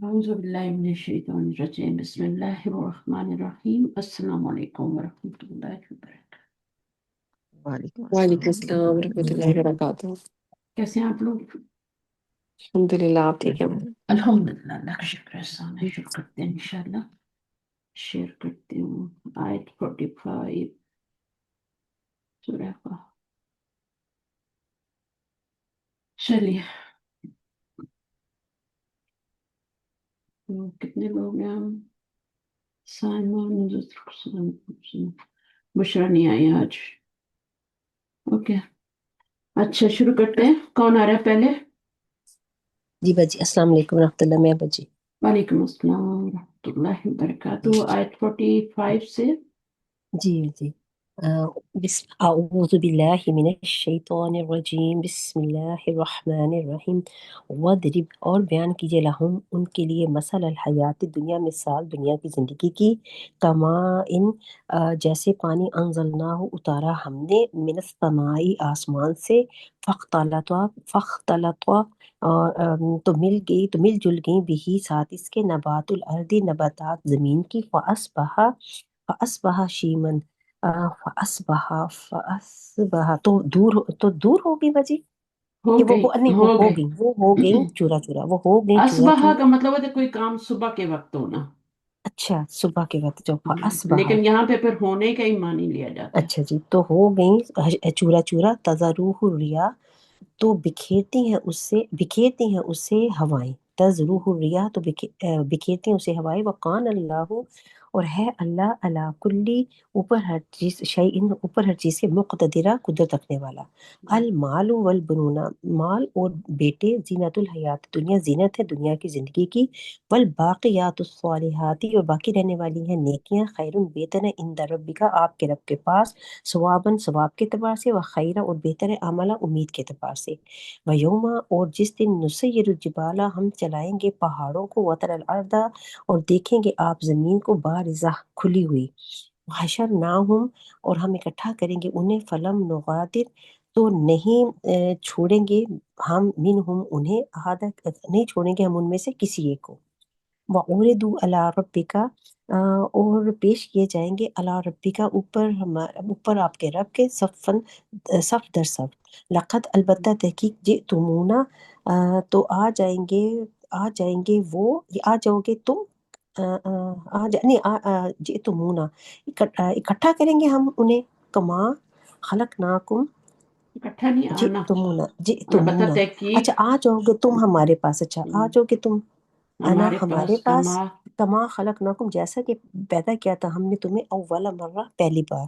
أعوذ بالله من الشيطان الرجيم بسم الله الرحمن الرحيم السلام عليكم ورحمة الله وبركاته. وعلیکم وعلیکم السلام السلام ورحمۃ اللہ وبرکاتہ۔ کیسے ہیں آپ لوگ؟ الحمد للہ، آپ ٹھیک ہیں؟ الحمدللہ، اللہ کا شکر احسان ہے، شکر کرتے ہیں انشاءاللہ۔ شیئر کرتی ہوں آیت 45 سورہ کا۔ چلیے، تو کتنے لوگ ہیں ہم؟ سائمہ بشرا نہیں آئی آج۔ اوکے، اچھا شروع کرتے ہیں۔ کون آ رہا ہے پہلے؟ جی بجی، السلام علیکم ورحمۃ اللہ، میں بجی۔ وعلیکم السلام ورحمۃ اللہ وبرکاتہ۔ آیت 45 سے جی جی اعوذ باللہ من الشیطان الرجیم، بسم اللہ الرحمن الرحیم۔ وَاضْرِبْ، اور بیان کیجیے، لہم ان کے لیے، مثل الحیات دنیا، مثال دنیا کی زندگی کی، کماء جیسے پانی، انزلناہ اتارا ہم نے، من السماء آسمان سے، فاختلط اور تو مل جل گئی بھی ساتھ اس کے، نبات الارض نباتات زمین کی، فأصبح شیمن فأصبح تو دور ہو گئی بجی، ہو کہ وہ گئی نہیں، وہ ہو ہو گئی۔ گئی، وہ ہو گئی چورا چورا، وہ ہو گئی چورا اصبح چورا۔ کا مطلب ہوتا ہے کوئی کام صبح کے وقت ہونا، اچھا، صبح کے وقت جو فأصبح، لیکن یہاں پہ پھر ہونے کا ہی معنی لیا جاتا ہے۔ اچھا جی، تو ہو گئی چورا چورا، تذروہ الرياح، تو بکھیرتی ہیں اس سے ہوائیں، تذروہ الرياح، تو بکھیرتی ہیں اسے ہوائیں، وقان اللہ، اور ہے اللہ، علی کلی، اوپر ہر چیز، شیئن، اوپر ہر چیز کے، مقتدرہ، قدرت رکھنے والا۔ المال والبنون، مال اور بیٹے، زینت الحیات دنیا، زینت ہے دنیا کی زندگی کی، والباقیات الصالحات، اور باقی رہنے والی ہیں نیکیاں، خیر، بہتر ہے، عند ربک، آپ کے رب کے پاس، ثواباً، ثواب کے اعتبار سے، وخیرہ، اور بہتر ہے، عملہ، امید کے اعتبار سے، ویوما، اور جس دن، نسیر الجبال، ہم چلائیں گے پہاڑوں کو، وتر الارض، اور دیکھیں گے آپ زمین کو، بارزہ، کھلی ہوئی، حشرناہم، اور ہم اکٹھا کریں گے انہیں، فلم نغادر، تو نہیں چھوڑیں گے ہم، منہم انہیں، احد، نہیں چھوڑیں گے ہم ان میں سے کسی ایک کو، وَعُرِضُوا عَلَىٰ رَبِّكَ، اور پیش کیے جائیں گے، عَلَىٰ رَبِّكَ، اوپر آپ کے رب کے، صفاً، صف در صف، لقد، البتہ، تحقیق، جئتمونا، تو آ جائیں گے وہ، آ جاؤ گے تم، جئتمونا، اکٹھا کریں گے ہم انہیں، کما خلقناکم، اکٹھا نہیں آنا، جئتمونا، البتہ جئتمونا، تحقیق اچھا آ جاؤ گے تم ہمارے پاس، اچھا آ جاؤ گے تم، انا، ہمارے ہمارے پاس پاس، کما کما خلقناکم، جیسا کہ پیدا کیا تھا ہم نے تمہیں، اول مرہ، پہلی بار،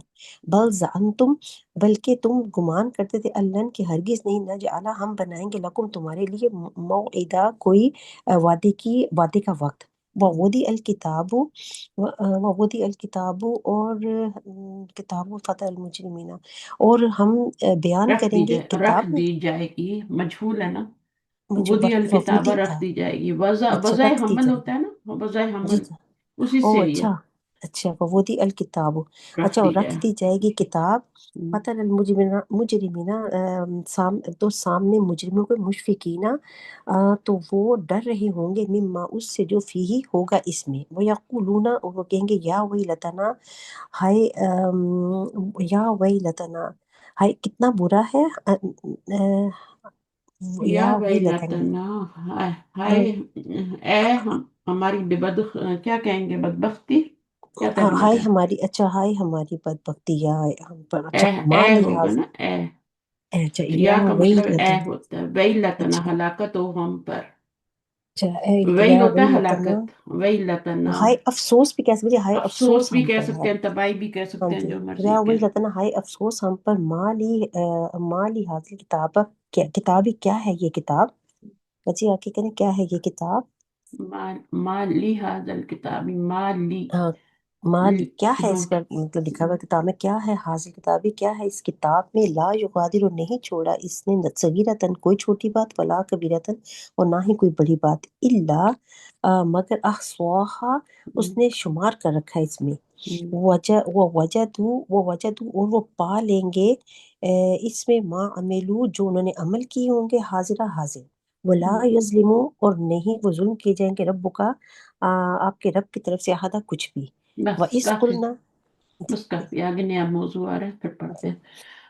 بل زعمتم، بلکہ تم گمان کرتے تھے، اللہ، کہ ہرگز نہیں، نجعل، ہم بنائیں گے، لکم، تمہارے لیے، موعدا، کوئی وعدے کا وقت، ووضع الکتاب، ووضع الکتاب، اور کتاب فتح المجرمین، اور ہم بیان کریں گے رکھ کتاب، دی جائے گی، مجھول ہے نا، مجھے ودی الکتابہ وودی، رکھ دی جائے گی، اچھا وضع رکھ دی حمل جائے ہوتا ہے نا، وضع گی، جی حمل اسی او سے ہی ہے، اچھا، اچھا، وودی الکتاب، رکھ اچھا، اور دی رکھ جائے۔ دی جائے گی کتاب، فتح المجرمین، تو سامنے مجرموں کو، مشفقین، تو وہ ڈر رہے ہوں گے، مما، اس سے، جو فیہ، ہوگا اس میں، وہ یقولون، اور وہ کہیں گے، یا ویلتنا، ہائے، یا ویلتنا، ہائے کتنا برا ہے، یا یا ویلتنا، ویلتنا، ہائے، اے ہماری کیا کہیں گے، بدبختی، کیا ترجمہ ہائے کریں؟ ہماری، اچھا، ہائے ہماری بدبختی، یا ہم پر، اچھا، اے ماں ہوگا لحاظ، نا، اے، اچھا، یا یا کا مطلب اے ویلتنا، ہوتا ہے، ویلتنا، اچھا ہلاکت ہو ہم پر، اچھا، ویل یا ہوتا ہے ویلتنا، ہلاکت، ویلتنا، ہائے افسوس بھی کہہ سکتے ہیں، ہائے افسوس افسوس بھی ہم کہہ پر ہے، سکتے ہیں، تباہی بھی کہہ ہاں سکتے ہیں، جی، جو مرضی یا کہہ۔ ویلتنا، ہائے افسوس ہم پر، مالی حاصل کتاب، کتابی، کیا ہے یہ کتاب، بچی آ کے کہنے، کیا ہے یہ کتاب، مالی حاضر الکتابی، مالی، ہاں، مال، کیا ہے ہاں، اس پر، مطلب لکھا ہوا کتاب میں کیا ہے، حاصل کتابی، کیا ہے اس کتاب میں، لا یغادر، نہیں چھوڑا اس نے، صغیرتن، کوئی چھوٹی بات، ولا کبیرتن، اور نہ ہی کوئی بڑی بات، الا، مگر، احصواہا، اس نے شمار کر رکھا ہے اس میں، وجدوا، اور وہ پا لیں گے اس میں، ما عملو، جو انہوں نے عمل کیے ہوں گے، حاضرہ، حاضر، ولا یظلمو، اور نہیں وہ ظلم کیے جائیں گے رب کا آپ کے رب کی طرف سے احدہ کچھ بھی. بس وَإِذْ کافی، قُلْنَا. بس کافی، آگے نیا موضوع آ رہا ہے پھر پڑھتے ہیں.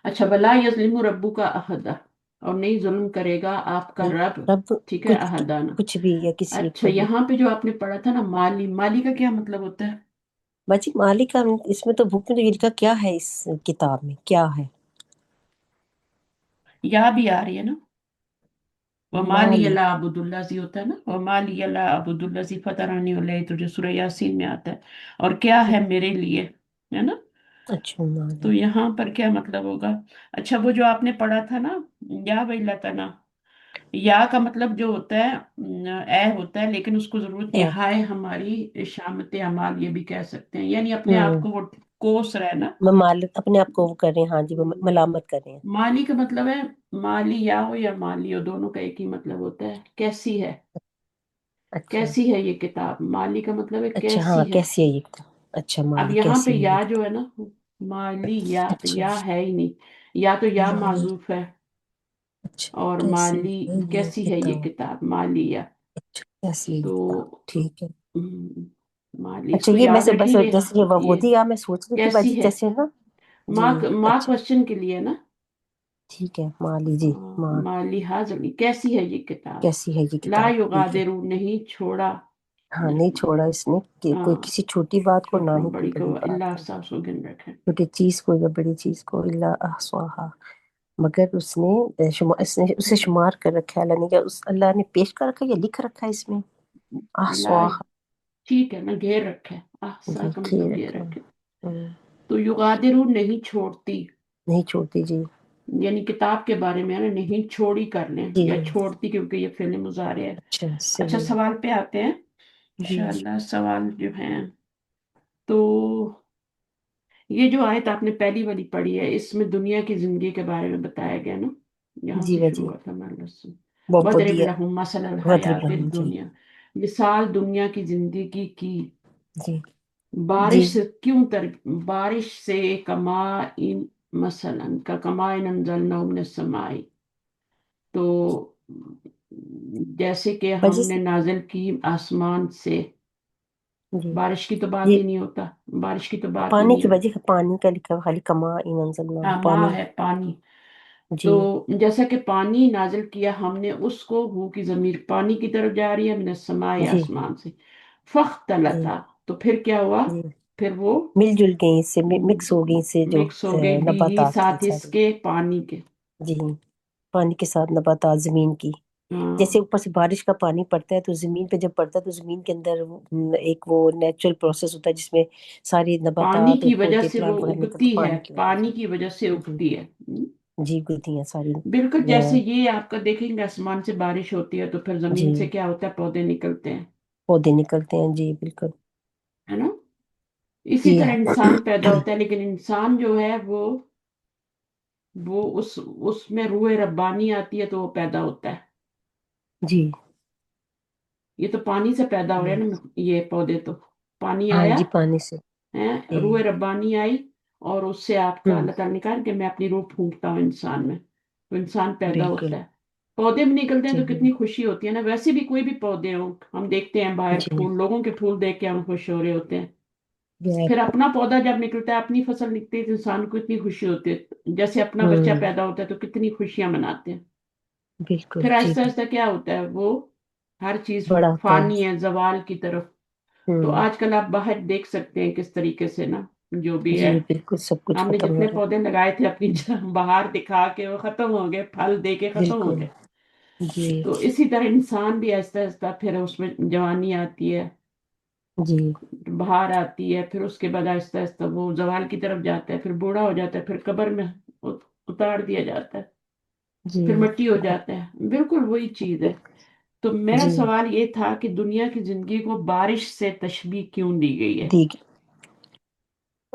اچھا، ولا یظلم ربو کا احدا، اور نہیں ظلم کرے گا آپ کا رب، رب ٹھیک ہے، کچھ احدانہ. کچھ بھی یا کسی ایک اچھا، کو بھی. یہاں پہ جو آپ نے پڑھا تھا نا مالی، مالی کا کیا مطلب ہوتا ہے؟ باجی مالک کا اس میں تو بک میں تو یہ لکھا کیا ہے اس کتاب میں کیا ہے. یا بھی آ رہی ہے نا، ومالی مالک. اللہ عبد الذی ہوتا ہے نا، ومالی اللہ عبد الذی فطرانی علیہ، تو جو سورہ یاسین میں آتا ہے، اور کیا ہے میرے لیے، ہے نا. اچھا تو مالک. یہاں پر کیا مطلب ہوگا؟ اچھا، وہ جو آپ نے پڑھا تھا نا، یا ویلتنا، یا کا مطلب جو ہوتا ہے اے ہوتا ہے، لیکن اس کو ضرورت نہیں، ہائے ہماری شامت اعمال یہ بھی کہہ سکتے ہیں، یعنی اپنے آپ کو وہ کوس رہے نا. میں مالک اپنے آپ کو وہ کر رہے ہیں. ہاں جی، وہ ملامت کر رہے ہیں. مالی کا مطلب ہے مالی، یا ہو یا مالی ہو، دونوں کا ایک ہی مطلب ہوتا ہے، کیسی ہے، اچھا کیسی ہے یہ کتاب. مالی کا مطلب ہے اچھا. ہاں کیسی ہے. کیسی ہے یہ. اچھا اب مالک یہاں پہ کیسی ہے یا یہ. جو ہے نا، مالی یا اچھا. یا ہے ہی نہیں، یا تو یا معذوف ہے، اچھا اور کیسی مالی، ہے یہ کیسی ہے یہ کتاب. کتاب، مالی یا. اچھا کیسی ہے یہ تو کتاب. ٹھیک ہے. مالی، اس اچھا کو یہ میں یاد سے بس رکھیں گے. ہاں، جیسے وہ یہ دیا میں سوچ رہی تھی باجی کیسی ہے، جیسے نا. جی. ماں اچھا کوشچن کے لیے نا. ٹھیک ہے. مالی جی. ماں مالی حاضر، کیسی ہے یہ کتاب. کیسی ہے یہ لا کتاب. ٹھیک ہے. یغادر، نہیں چھوڑا. ہاں نہیں چھوڑا اس نے کہ کوئی کسی چھوٹی بات کو نہ ہی کوئی بڑی بڑی کو بات اللہ کو. صاف سو گن رکھے. چھوٹی چیز کو یا بڑی چیز کو الا احصاها، مگر اس نے اسے شمار کر رکھا ہے. اللہ نے کیا اللہ نے پیش کر رکھا ہے یا لکھ رکھا ہے اس میں. لا، احصاها. ٹھیک ہے نا، گھیر رکھے، احسا جی کا کھیر مطلب گھیر رکھا رکھے. ہے. تو یغادر نہیں چھوڑتی، نہیں چھوڑتی. جی. یعنی کتاب کے بارے میں ہے نا، نہیں چھوڑی کر لیں، جی یا چھوڑتی، کیونکہ یہ فعل مضارع ہے. اچھا اچھا، صحیح. سوال پہ آتے ہیں جی انشاءاللہ. سوال جو ہیں، تو یہ جو آیت آپ نے پہلی والی پڑھی ہے، اس میں دنیا کی زندگی کے بارے میں بتایا گیا نا. یہاں جی سے باجی شروع ہوتا ہے ہمارا lesson. وہ وَضْرِبْ دیا لَهُم مَثَلَ وضرب الْحَيَاةِ لهم. جی. الدُّنْيَا، مثال دنیا کی زندگی کی. جی. بارش جی سے کیوں بارش سے، کما ان، مثلا کا کما ان انزلنا من السماء، تو جیسے کہ ہم باجی. نے نازل کی آسمان سے. جی. بارش کی تو بات یہ ہی نہیں ہوتا، بارش کی تو بات ہی پانی نہیں کی ہوتی. وجہ پانی کا لکھا خالی کما ان انزلنا ماں پانی. ہے پانی. جی. تو جیسا کہ پانی نازل کیا ہم نے، اس کو ہو کی ضمیر پانی کی طرف جا رہی ہے، من السماء، جی. آسمان سے. جی. فاختلطا، تو پھر کیا ہوا، جی پھر وہ مل جل گئی اس سے مکس ہو گئی اس سے جو مکس ہو گئی بھی نباتات تھی ساتھ اس ساری. کے پانی کے. جی پانی کے ساتھ نباتات زمین کی. ہاں، جیسے اوپر سے بارش کا پانی پڑتا ہے تو زمین پہ جب پڑتا ہے تو زمین کے اندر ایک وہ نیچرل پروسیس ہوتا ہے جس میں ساری پانی نباتات اور کی وجہ پودے سے وہ پلانٹ وغیرہ نکلتے اگتی ہے، پانی کی وجہ پانی کی وجہ سے سے. جی. اگتی ہے. جی گتی ہیں ساری. بالکل جیسے یہ آپ کا دیکھیں گے، آسمان سے بارش ہوتی ہے تو پھر جی زمین سے کیا ہوتا ہے، پودے نکلتے ہیں، پودے نکلتے ہیں. جی بالکل. ہے نا. اسی جی طرح انسان پیدا ہوتا ہے، لیکن انسان جو ہے وہ اس میں روح ربانی آتی ہے تو وہ پیدا ہوتا ہے. جی. یہ تو پانی سے پیدا ہو رہے ہیں نا، یہ پودے تو پانی ہاں آیا جی پانی سے. ہے، جی. روح ربانی آئی، اور اس سے آپ کا ہوں اللہ تعالیٰ نے کہا کہ میں اپنی روح پھونکتا ہوں انسان میں، تو انسان پیدا بالکل. ہوتا ہے. پودے بھی نکلتے ہیں جی. تو کتنی خوشی ہوتی ہے نا. ویسے بھی کوئی بھی پودے ہوں، ہم دیکھتے ہیں باہر جی. پھول، لوگوں کے پھول دیکھ کے ہم خوش ہو رہے ہوتے ہیں. پھر بالکل. اپنا پودا جب نکلتا ہے، اپنی فصل نکلتی ہے تو انسان کو اتنی خوشی ہوتی ہے. جیسے اپنا بچہ ہوں پیدا ہوتا ہے تو کتنی خوشیاں مناتے ہیں. بالکل. پھر جی آہستہ آہستہ کیا ہوتا ہے، وہ ہر چیز بڑا ہوتا فانی ہے، زوال کی طرف. تو ہوں. آج کل آپ باہر دیکھ سکتے ہیں کس طریقے سے نا، جو بھی جی ہے، بالکل سب کچھ ہم نے ختم ہو جتنے رہا پودے لگائے تھے اپنی باہر دکھا کے وہ ختم ہو گئے، پھل دے کے ہے. ختم ہو بالکل. گئے. جی. تو اسی طرح انسان بھی آہستہ آہستہ پھر اس میں جوانی آتی ہے، جی. باہر آتی ہے، پھر اس کے بعد آہستہ آہستہ وہ زوال کی طرف جاتا ہے، پھر بوڑھا ہو جاتا ہے، پھر قبر میں اتار دیا جاتا ہے، جی. پھر مٹی ہو جاتا ہے. بالکل وہی چیز ہے. تو میرا جی سوال یہ تھا کہ دنیا کی زندگی کو بارش سے تشبیہ کیوں دی گئی ہے؟ ٹھیک.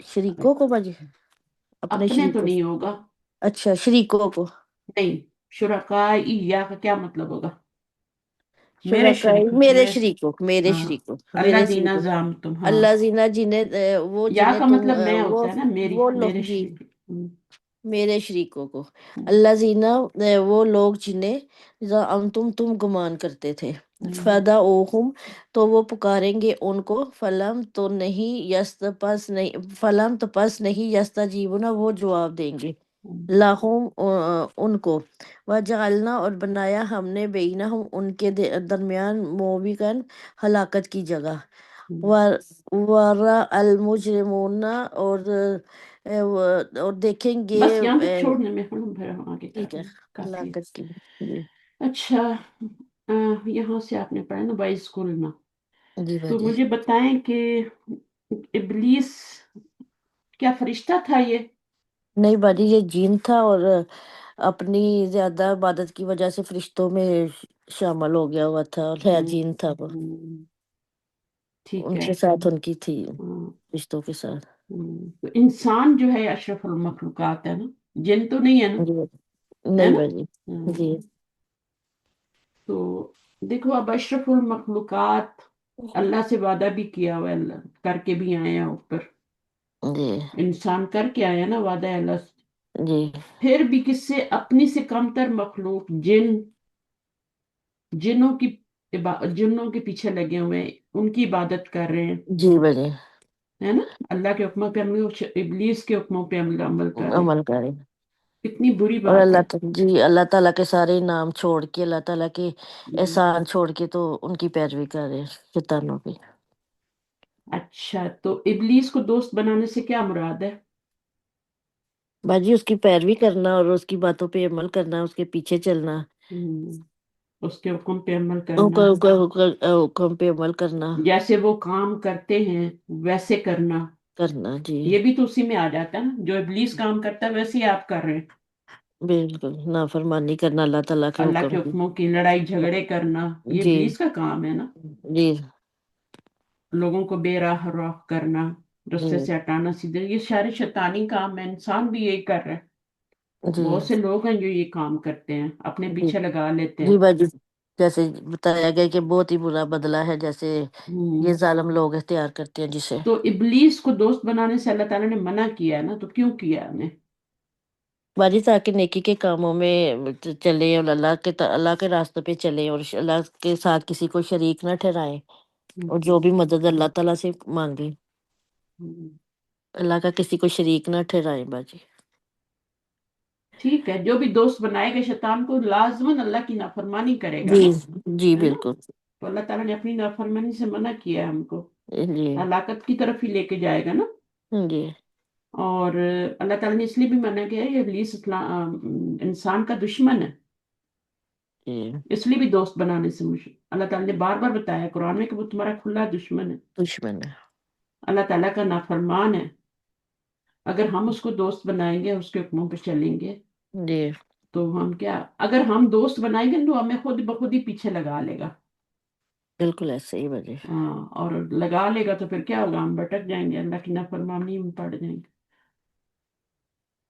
شریکوں کو باجی، اپنے اپنے تو شریکوں، نہیں ہوگا، اچھا شریکوں کو، نہیں، شرکائی یا کا کیا مطلب ہوگا؟ میرے شرکائی شریک میرے میں، شریکوں، میرے ہاں، شریکوں، اللہ میرے دینا شریکوں، زام تم، ہاں، اللہ زینا جنہیں وہ یا جنہیں کا تم مطلب میں وہ ہوتا ہے نا، میری، وہ لوگ میرے جی، شریک، میرے شریکوں کو، ہم، اللہ زینا وہ لوگ جنہیں تم گمان کرتے تھے، ہم، فدا اوہم تو وہ پکاریں گے ان کو، فلم تو نہیں یست پس نہیں، فلم تو پس نہیں یستا جیونا وہ جواب دیں گے، ہم، لاہم ان کو، وجعلنا اور بنایا ہم نے بینہم ان کے درمیان موبقن ہلاکت کی جگہ، ہم۔ ورا المجرمون اور دیکھیں گے بس یہاں تک چھوڑنے میں ہوں، پھر ہم آگے کر ٹھیک ہے، لیں، کافی ہے۔ ہلاکت کی، جی اچھا، یہاں سے آپ نے پڑھا نا بائی اسکول میں، جی تو باجی، مجھے بتائیں کہ ابلیس کیا فرشتہ تھا یہ؟ نہیں باجی یہ جین تھا، اور اپنی زیادہ عبادت کی وجہ سے فرشتوں میں شامل ہو گیا ہوا تھا، اور ہے ہم، جین تھا وہ، ہم، ٹھیک ان ہے، کے ساتھ ان کی تھی، ہاں، فرشتوں کے ساتھ، تو انسان جو ہے اشرف المخلوقات ہے نا، جن تو نہیں ہے نا، جی ہے نہیں نا؟ باجی، جی تو دیکھو اب اشرف المخلوقات اللہ سے وعدہ بھی کیا ہوا ہے، اللہ کر کے بھی آئے ہیں اوپر، جی انسان کر کے آیا نا وعدہ اللہ سے، جی پھر بھی کس سے اپنی سے کم تر مخلوق جنوں کی جنوں کے پیچھے لگے ہوئے ہیں، ان کی عبادت کر رہے ہیں، جی باجی، ہے نا؟ اللہ کے حکموں پہ ابلیس کے حکموں پہ عمل کر رہے ہیں، عمل کریں، کتنی بری اور بات ہے۔ جی اللہ تعالیٰ کے سارے نام چھوڑ کے، اللہ تعالیٰ کے ہم، احسان چھوڑ کے تو ان کی پیروی کر رہے ہیں شیطانوں کی۔ اچھا، تو ابلیس کو دوست بنانے سے کیا مراد ہے؟ باجی اس کی پیروی کرنا اور اس کی باتوں پہ عمل کرنا، اس کے پیچھے چلنا، ہم، اس کے حکم پہ عمل کرنا، حکم پہ عمل کرنا، جیسے وہ کام کرتے ہیں ویسے کرنا، کرنا جی، یہ بھی تو اسی میں آ جاتا ہے نا، جو ابلیس کام کرتا ہے ویسے ہی آپ کر رہے ہیں، بالکل نافرمانی کرنا اللہ تعالیٰ کے اللہ کے حکم کی، حکموں کی لڑائی جھگڑے کرنا، یہ جی ابلیس کا کام ہے نا، جی لوگوں کو بے راہ راہ کرنا، رستے جی سے ہٹانا، سیدھے، یہ سارے شیطانی کام ہے، انسان بھی یہی کر رہے ہیں، جی بہت سے لوگ ہیں جو یہ کام کرتے ہیں، اپنے جی پیچھے لگا لیتے ہیں۔ جی باجی، جیسے بتایا گیا کہ بہت ہی برا بدلہ ہے جیسے ہم، یہ ظالم لوگ اختیار کرتے ہیں جسے، تو ابلیس کو دوست بنانے سے اللہ تعالیٰ نے منع کیا ہے نا، تو کیوں کیا ہے انہیں؟ باجی تاکہ نیکی کے کاموں میں چلے اور اللہ کے راستے پہ چلے، اور اللہ کے ساتھ کسی کو شریک نہ ٹھہرائے، اور جو بھی مدد اللہ تعالیٰ سے مانگے، ہم، اللہ کا کسی کو شریک نہ ٹھہرائے باجی، ٹھیک ہے، جو بھی دوست بنائے گا شیطان کو لازماً اللہ کی نافرمانی کرے گا جی نا، جی ہے نا؟ بالکل، تو اللہ تعالیٰ نے اپنی نافرمانی سے منع کیا ہے ہم کو، جی ہلاکت کی طرف ہی لے کے جائے گا نا، جی اور اللہ تعالیٰ نے اس لیے بھی منع کیا ہے کہ ابلیس انسان کا دشمن ہے، جی اس لیے بھی دوست بنانے سے اللہ تعالیٰ نے بار بار بتایا قرآن میں کہ وہ تمہارا کھلا دشمن ہے، دشمن ہے، اللہ تعالیٰ کا نافرمان ہے، اگر ہم اس کو دوست بنائیں گے، اس کے حکموں پہ چلیں گے، جی تو ہم کیا، اگر ہم دوست بنائیں گے تو ہمیں خود بخود ہی پیچھے لگا لے گا، بالکل ایسے ہی باجی، ہاں، اور لگا لے گا تو پھر کیا ہوگا، ہم بھٹک جائیں گے، اللہ کی نافرمانی میں پڑ جائیں گے،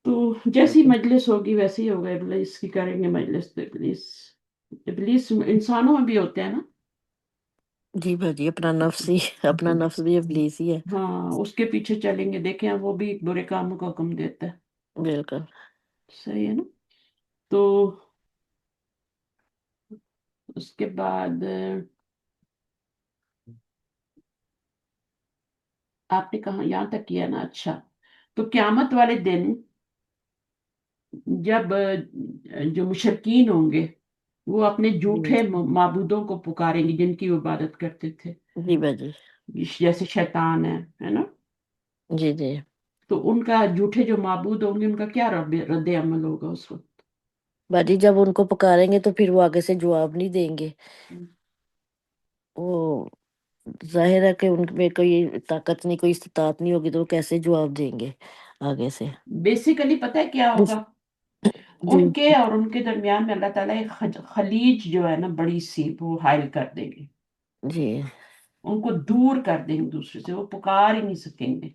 تو جیسی بالکل مجلس ہوگی ویسے ہی ہوگا، ابلیس کی کریں گے مجلس تو ابلیس انسانوں میں بھی ہوتے ہیں نا، جی باجی، اپنا نفس بھی ابلیس ہی ہے، ہاں، اس کے پیچھے چلیں گے، دیکھیں وہ بھی برے کاموں کا حکم دیتا ہے، بالکل صحیح ہے نا؟ تو اس کے بعد آپ نے کہا یہاں تک کیا نا، اچھا، تو قیامت والے دن جب جو مشرکین ہوں گے وہ اپنے جی جھوٹے معبودوں کو پکاریں گے جن کی وہ عبادت کرتے تھے، جی باجی، جیسے شیطان ہے نا؟ جی جی تو ان کا جھوٹے جو معبود ہوں گے ان کا کیا رد عمل ہوگا اس وقت؟ باجی جب ان کو پکاریں گے تو پھر وہ آگے سے جواب نہیں دیں گے، وہ ظاہر ہے کہ ان میں کوئی طاقت نہیں، کوئی استطاعت نہیں ہوگی تو وہ کیسے جواب دیں گے آگے سے، بیسیکلی پتہ ہے کیا ہوگا؟ جی ان کے اور ان کے درمیان میں اللہ تعالیٰ ایک خلیج جو ہے نا بڑی سی وہ حائل کر دیں گے، جی ان کو دور کر دیں گے دوسرے سے، وہ پکار ہی نہیں سکیں گے،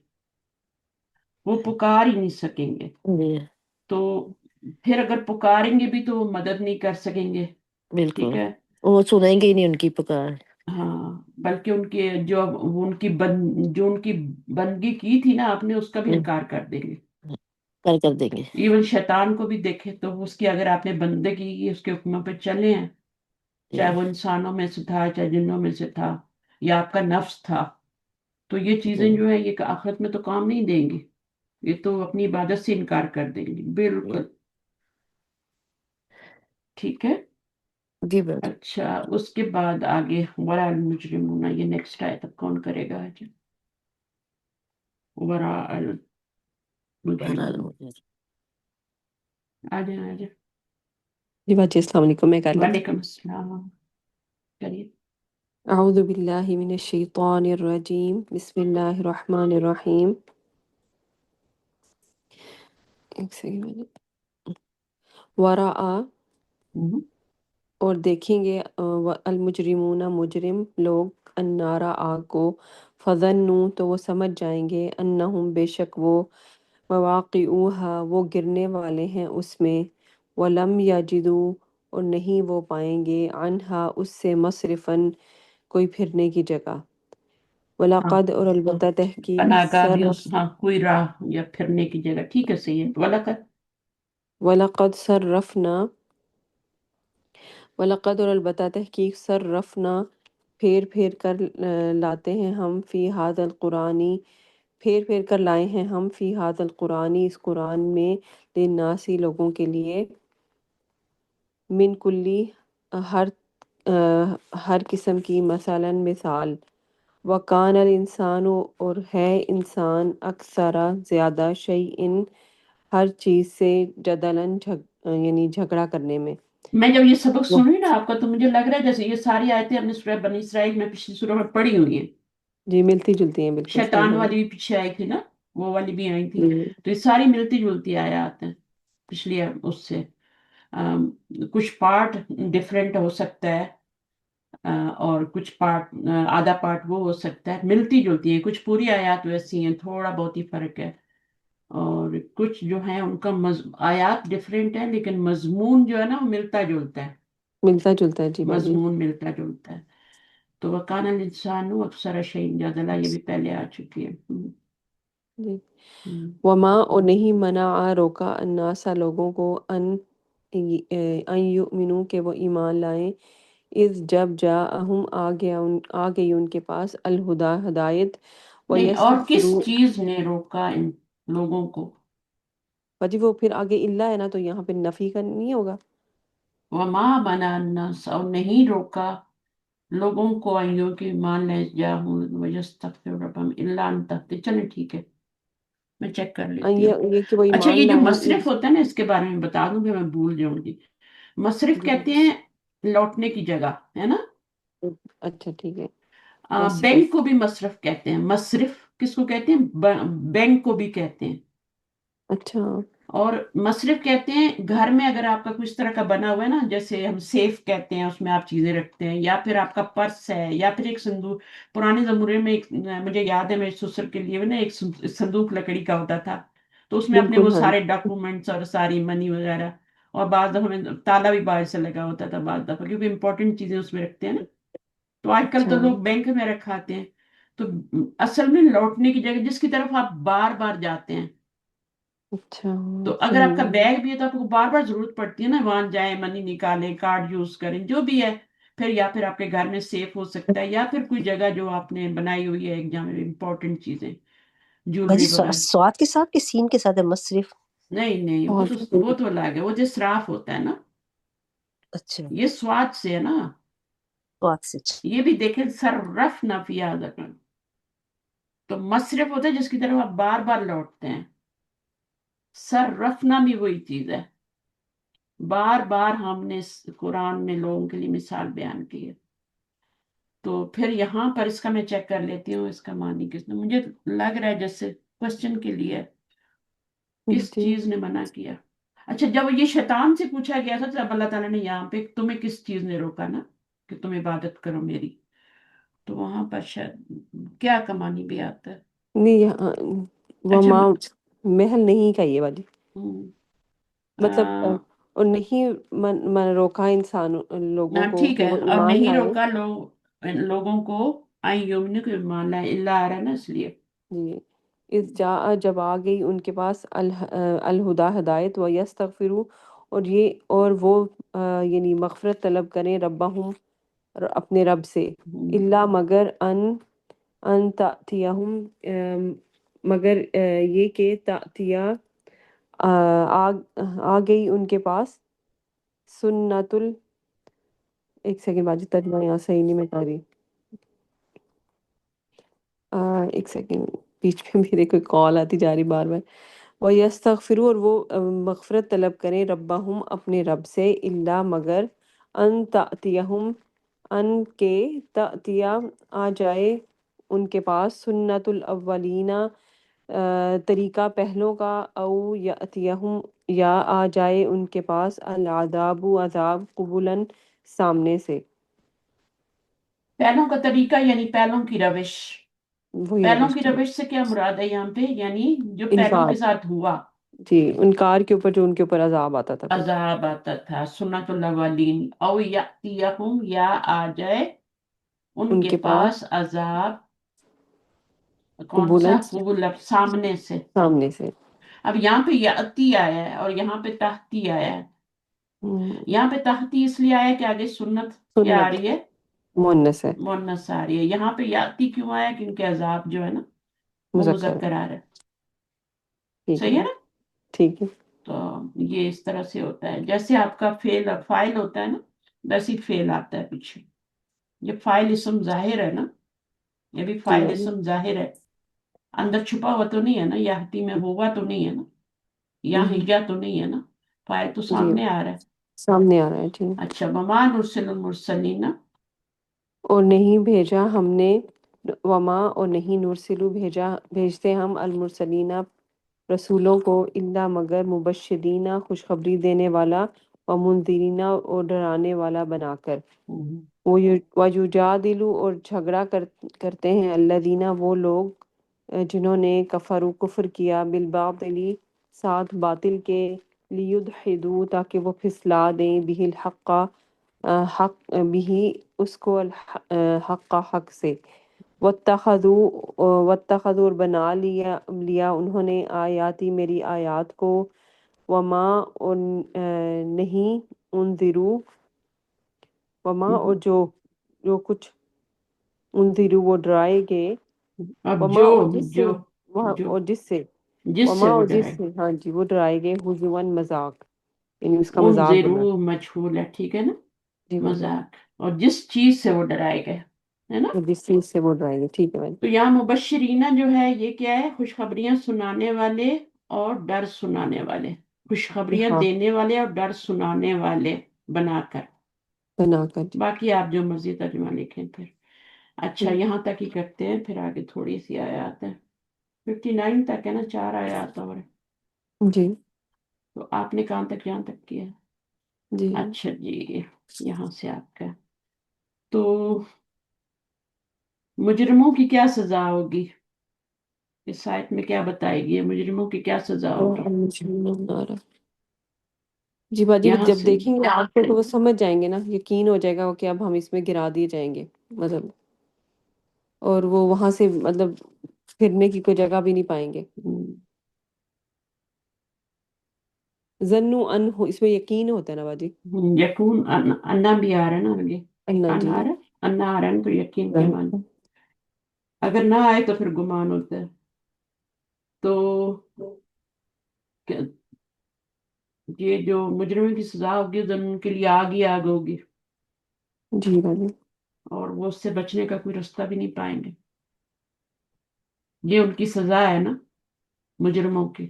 وہ پکار ہی نہیں سکیں گے. جی تو پھر اگر پکاریں گے بھی تو وہ مدد نہیں کر سکیں گے. ٹھیک بالکل، ہے. وہ سنیں گے ہی نہیں ان کی پکار. ہاں بلکہ ان کی جو ان کی بندگی کی تھی نا آپ نے، اس کا بھی ہم، انکار کر دیں گے. کر دیں گے. ایون شیطان کو بھی دیکھے تو اس کی اگر آپ نے بندگی کی، اس کے حکموں پہ چلے ہیں، جی چاہے وہ انسانوں میں سے تھا، چاہے جنوں میں سے تھا، یا آپ کا نفس تھا، تو یہ چیزیں جی جو ہے یہ آخرت میں تو کام نہیں دیں گی. یہ تو اپنی عبادت سے انکار کر دیں گے. جی بالکل ٹھیک ہے. جی بات. اچھا اس کے بعد آگے ورا المجرمون، یہ نیکسٹ آیت اب کون کرے گا آج؟ ورا المجرمون. آ جائیں آ جائیں. جی باجی السلام علیکم، میں کر لیتی وعلیکم السلام. کریے. ہوں. اعوذ باللہ من الشیطان الرجیم، بسم اللہ الرحمن الرحیم. ایک سیکنڈ باجی. ورآ، ہم، اور دیکھیں گے المجرمون مجرم لوگ، النارا آگ کو، فظنوا تو وہ سمجھ جائیں گے، انہم بے شک وہ، مواقعوہا وہ گرنے والے ہیں اس میں، ولم یجدوا اور نہیں وہ پائیں گے، عنہا اس سے، مصرفن کوئی پھرنے کی جگہ، ہاں وَلَقَدْ اور البتہ تحقیق پناہ گاہ بھی صرف ہاں کوئی راہ یا پھرنے کی جگہ. ٹھیک ہے صحیح ہے. وَلَقَدْ صَرَّفْنَا، وَلَقَدْ اور البتہ تحقیق صَرَّفْنَا پھیر پھیر کر لاتے ہیں ہم، فی ھذا القرآنی پھیر پھیر کر لائے ہیں ہم، فی ھذا القرآنی اس قرآن میں، للناسی لوگوں کے لیے، من کلی ہر ہر قسم کی، مثلاً مثال، وَكَانَ الْإِنسَانُ اور ہے انسان، اکثرا زیادہ، شیئن ہر چیز سے، جدلاً یعنی جھگڑا کرنے میں. میں جب یہ سبق سن رہی نا آپ کا، تو مجھے لگ رہا ہے جیسے یہ ساری آیتیں ہم نے سورہ بنی اسرائیل میں پچھلی سورہ میں پڑھی ہوئی ہیں. جی ملتی جلتی ہیں، بالکل صحیح شیطان ہے. والی بھی پیچھے آئی تھی نا، وہ والی بھی آئی تھی. جی تو یہ ساری ملتی جلتی آیات ہیں پچھلی اس سے. کچھ پارٹ ڈفرینٹ ہو سکتا ہے، اور کچھ پارٹ آدھا پارٹ وہ ہو سکتا ہے، ملتی جلتی ہیں. کچھ پوری آیات ویسی ہیں، تھوڑا بہت ہی فرق ہے. اور کچھ جو ہیں ان کا آیات ڈفرینٹ ہے، لیکن مضمون جو ہے نا وہ ملتا جلتا ہے. ملتا جلتا ہے. جی باجی. مضمون ملتا جلتا ہے. تو وَكَانَ الْإِنسَانُ أَكْثَرَ شَيْءٍ جَدَلًا، یہ بھی پہلے آ چکی ہے. جی. ہم، وما اور نہیں منع روکا، الناسا لوگوں کو، ان یؤمنوا کہ وہ ایمان لائیں، اذ جب جاءہم آ گئی ان کے پاس، الہدا ہدایت، نہیں اور کس ویستغفروا. چیز نے روکا ان لوگوں کو؟ باجی وہ پھر آگے اللہ ہے نا، تو یہاں پہ نفی کا نہیں ہوگا. وما منع الناس، اور نہیں روکا لوگوں کو، ایوں کہ مان لے جاہوں ویستغفر ربہم الا ان تغفر. چلیں ٹھیک ہے، میں چیک کر لیتی ہوں. یہ کہ وہ اچھا ایمان یہ جو لائیں. مصرف ہوتا ہے نا، اس کے بارے میں بتا دوں کہ میں بھول جاؤں گی. مصرف جی کہتے ہیں لوٹنے کی جگہ، ہے نا. اچھا ٹھیک ہے. بینک مصرف. کو بھی مصرف کہتے ہیں. مصرف کس کو کہتے ہیں؟ بینک کو بھی کہتے ہیں. اچھا. اور مصرف کہتے ہیں گھر میں اگر آپ کا کچھ طرح کا بنا ہوا ہے نا، جیسے ہم سیف کہتے ہیں، اس میں آپ چیزیں رکھتے ہیں، یا پھر آپ کا پرس ہے، یا پھر ایک صندوق. پرانے زمانے میں مجھے یاد ہے میرے سسر کے لیے نا ایک صندوق لکڑی کا ہوتا تھا. تو اس میں اپنے وہ بالکل ہاں. سارے ڈاکومنٹس اور ساری منی وغیرہ، اور بعض دفعہ میں تالا بھی باہر سے لگا ہوتا تھا بعض دفعہ، کیونکہ امپورٹنٹ چیزیں اس میں رکھتے ہیں نا. تو آج کل اچھا. تو لوگ بینک میں رکھاتے ہیں. تو اصل میں لوٹنے کی جگہ جس کی طرف آپ بار بار جاتے ہیں. اچھا تو اگر آپ کا صحیح ہے. بیگ بھی ہے تو آپ کو بار بار ضرورت پڑتی ہے نا، وہاں جائیں، منی نکالیں، کارڈ یوز کریں، جو بھی ہے. پھر یا پھر آپ کے گھر میں سیف ہو سکتا ہے، یا پھر کوئی جگہ جو آپ نے بنائی ہوئی ہے ایک جگہ میں امپورٹنٹ چیزیں، باجی جولری وغیرہ. سواد کے ساتھ کہ سین کے ساتھ ہے مصرف؟ نہیں نہیں، وہ تو بہت. وہ تو الگ ہے، وہ جو اسراف ہوتا ہے نا. اچھا یہ سواد سے ہے نا. سواد سے. یہ بھی دیکھیں صرف نہ فی ھذا. تو مصرف ہوتا ہے جس کی طرف آپ بار بار لوٹتے ہیں. صرفنا بھی وہی چیز ہے. بار بار ہم نے اس قرآن میں لوگوں کے لیے مثال بیان کی ہے. تو پھر یہاں پر اس کا میں چیک کر لیتی ہوں، اس کا معنی کس نے. مجھے لگ رہا ہے جیسے کوشچن کے لیے کس جی چیز نے منع کیا. اچھا جب یہ شیطان سے پوچھا گیا تھا تب اللہ تعالیٰ نے یہاں پہ تمہیں کس چیز نے روکا نا کہ تم عبادت کرو میری. تو وہاں پر شاید کیا کا معنی بھی آتا ہے. نہیں. اچھا وما محل نہیں کا یہ والی ہم، مطلب آ، اور نہیں من روکا انسان لوگوں کو ٹھیک کہ ہے، وہ اور ایمان نہیں لائیں. روکا لوگوں کو آئی یومن کو ایمان لائے، اللہ آ رہا ہے نا اس لیے. جی اس جا جب آ گئی ان کے پاس الہدا ہدایت و یستغفروا اور وہ یعنی مغفرت طلب کریں ربہم اپنے رب سے ہم، الا مگر ان تأتیہم مگر یہ کہ تأتیہ آ گئی ان کے پاس سنت ایک سیکنڈ باجی ترجمہ یہاں صحیح نہیں میں کر رہی ایک سیکنڈ بیچ میں میرے کوئی کال آتی جا رہی بار بار وَيَسْتَغْفِرُوا اور وہ مغفرت طلب کریں ربہم اپنے رب سے الا مگر ان تأتیہم ان کے تأتیہ آ جائے ان کے پاس سنت الاولین طریقہ پہلوں کا او یأتیہم یا آ جائے ان کے پاس العذاب عذاب قبولاً سامنے سے پہلوں کا طریقہ یعنی پہلوں کی روش. وہی پہلوں روش کی ٹھیک روش سے کیا مراد ہے یہاں پہ؟ یعنی جو پہلوں انکار کے ساتھ ہوا، جی انکار کے اوپر جو ان کے اوپر عذاب آتا تھا پھر عذاب آتا تھا. سنت الاولین او یاتیہم یا آ جائے ان ان کے کے پاس پاس عذاب کون سا؟ قبولاً قبول سامنے سے. سامنے سے اب یہاں پہ یاتی آیا ہے اور یہاں پہ تحتی آیا ہے. یہاں پہ تحتی اس لیے آیا کہ آگے سنت کیا آ سنت رہی ہے؟ مؤنث ہے مونس آ رہی ہے. یہاں پہ یاتی کیوں آیا؟ کیونکہ عذاب جو ہے نا وہ مذکر مذکر آ رہا ہے. ٹھیک ہے صحیح ہے نا؟ ٹھیک ہے تو یہ اس طرح سے ہوتا ہے، جیسے آپ کا فعل فاعل ہوتا ہے نا ویسے ہی فعل آتا ہے پیچھے. یہ فاعل اسم ظاہر ہے نا، یہ بھی جی فاعل اسم ظاہر ہے، اندر چھپا ہوا تو نہیں ہے نا، یاہتی میں ہوگا تو نہیں ہے نا، یا ہجا تو نہیں ہے نا، فاعل تو جی سامنے آ رہا ہے. سامنے آ رہا ہے جی اچھا، وما نرسل المرسلین. اور نہیں بھیجا ہم نے وما اور نہیں نرسلو بھیجتے ہم المرسلین رسولوں کو الا مگر مبشرین خوشخبری دینے والا و منذرین اور ڈرانے والا بنا کر وَيُجَادِلُ اور جھگڑا کرتے ہیں الذین وہ لوگ جنہوں نے کفر کیا بالباطل ساتھ باطل کے لیدحدوا تاکہ وہ پھسلا دیں بہ الحق حق بھی اس کو حق سے واتخذوا اور بنا لیا انہوں نے آیاتی میری آیات کو وما اور نہیں انذروا وما اور جو کچھ انذروا وہ ڈرائے گئے اب وما جو اور جس سے جو جو اور جس سے جس وما سے وہ اور جس ڈرائے، سے ہاں جی وہ ڈرائے گئے حضون مذاق یعنی اس کا مذاق بنا انذروا مجہول ہے، ٹھیک ہے نا، جی بھائی مذاق. اور جس چیز سے وہ ڈرائے گئے ہے نا. اور جس چیز سے وہ ڈرائے گئے ٹھیک ہے بھائی تو یہاں مبشرینہ جو ہے یہ کیا ہے؟ خوشخبریاں سنانے والے اور ڈر سنانے والے، خوشخبریاں ہاں دینے والے اور ڈر سنانے والے بنا کر. بنا کر جی باقی آپ جو مرضی ترجمہ لکھیں پھر. اچھا یہاں تک ہی کرتے ہیں، پھر آگے تھوڑی سی آیات ہے. 59 تک ہے نا، 4 آیات اور ہے. جی تو آپ نے کہاں تک، یہاں تک کیا؟ جی اچھا جی، یہاں سے آپ کا تو مجرموں کی کیا سزا ہوگی؟ اس آیت میں کیا بتائے گی؟ مجرموں کی کیا سزا ہوگی؟ جی باجی یہاں جب سے دیکھیں گے آپ کو تو وہ سمجھ جائیں گے نا یقین ہو جائے گا کہ اب ہم اس میں گرا دیے جائیں گے مطلب اور وہ وہاں سے مطلب پھرنے کی کوئی جگہ بھی نہیں پائیں گے ظنوا ان اس میں یقین ہوتا ہے نا باجی یقون انا بھی آ رہا ہے نا آگے، اللہ ان جی آ رہا ہے، انا آ رہا ہے نا، تو یقین کے معنی. اگر نہ آئے تو پھر گمان ہوتا ہے. تو یہ جو مجرموں کی سزا ہوگی ان کے لیے آگ ہی آگ ہوگی، جی باجی اور وہ اس سے بچنے کا کوئی راستہ بھی نہیں پائیں گے. یہ ان کی سزا ہے نا مجرموں کی.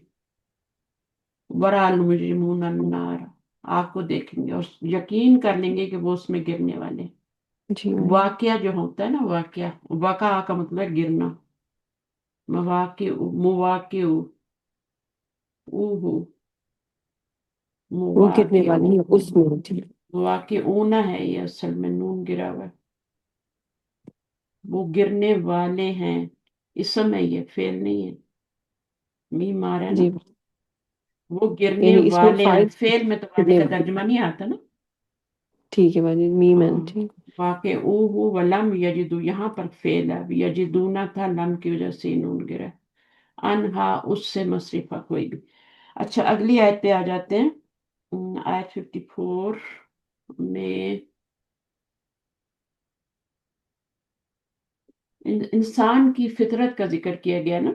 ورا المجرمون النار، آگ کو دیکھیں گے اور یقین کر لیں گے کہ وہ اس میں گرنے والے. جی باجی واقعہ جو ہوتا ہے نا، واقعہ وقع کا مطلب ہے گرنا. مواقع مواقع اوہو وہ گرنے مواقع والی ہے اس میں جی مواقع اونا ہے، یہ اصل میں نون گرا ہوا ہے. وہ گرنے والے ہیں، اسم ہے، یہ فعل نہیں ہے. میم آ رہا ہے نا، جی وہ گرنے یعنی اس میں والے ہیں، فائل فعل میں تو والے کتنے کا ترجمہ نہیں آتا نا. ٹھیک ہے باجی میم ہاں، اینڈ ٹھیک. واقع او ہو ولم یجدو، یہاں پر فعل ہے، یجدونا تھا، لم کی وجہ سے نون گرا. انہا اس سے مصرفہ کوئی بھی. اچھا اگلی آیت پہ آ جاتے ہیں. آیت 54 میں انسان کی فطرت کا ذکر کیا گیا نا،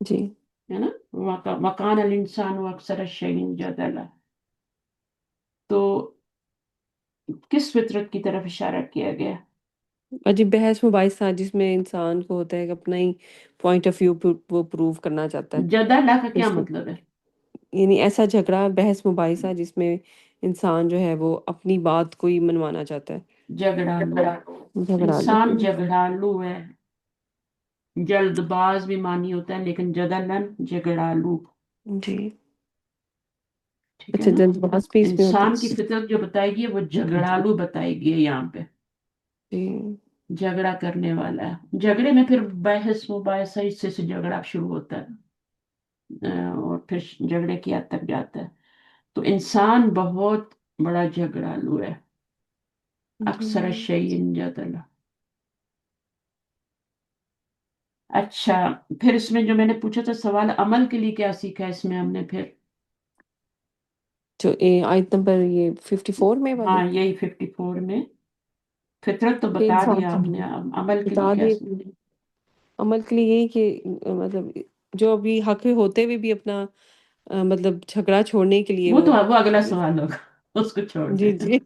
جی ہے نا. مکان الانسان و اکثر الشیء جدلا، تو کس فطرت کی طرف اشارہ کیا گیا؟ باجی بحث مباحثہ جس میں انسان کو ہوتا ہے کہ اپنا ہی پوائنٹ آف ویو وہ پروو کرنا چاہتا ہے جدلا کا کیا اس میں، مطلب ہے؟ یعنی ایسا جھگڑا بحث مباحثہ جس میں انسان جو ہے وہ اپنی بات کو ہی منوانا چاہتا ہے. جھگڑالو. جھگڑا لو. انسان جھگڑالو ہے، جلد باز بھی معنی ہوتا ہے، لیکن جدلن جھگڑالو. جی ٹھیک ہے اچھا نا. جلد باز بھی اس میں ہوتا انسان کی ہے. فطرت جو بتائے گی وہ جھگڑالو بتائے گی یہاں پہ، جی جھگڑا کرنے والا ہے. جھگڑے میں پھر بحث مباحثہ حصے سے جھگڑا شروع ہوتا ہے، اور پھر جھگڑے کی حد تک جاتا ہے. تو انسان بہت بڑا جھگڑالو ہے. اکثر جی الشیء جدلا. اچھا پھر اس میں جو میں نے پوچھا تھا سوال، عمل کے لیے کیا سیکھا اس میں ہم نے پھر؟ جو آیت نمبر یہ 54 میں والی ہاں یہی 54 میں فطرت تو کہ بتا انسان دیا آپ نے، عمل کے لیے بتا کیا؟ دے عمل کے لیے یہی کہ مطلب جو ابھی حق ہوتے ہوئے بھی اپنا مطلب جھگڑا چھوڑنے کے لیے وہ تو وہ وہ اگلا سوال ہوگا، اس کو چھوڑ جی دیں. جی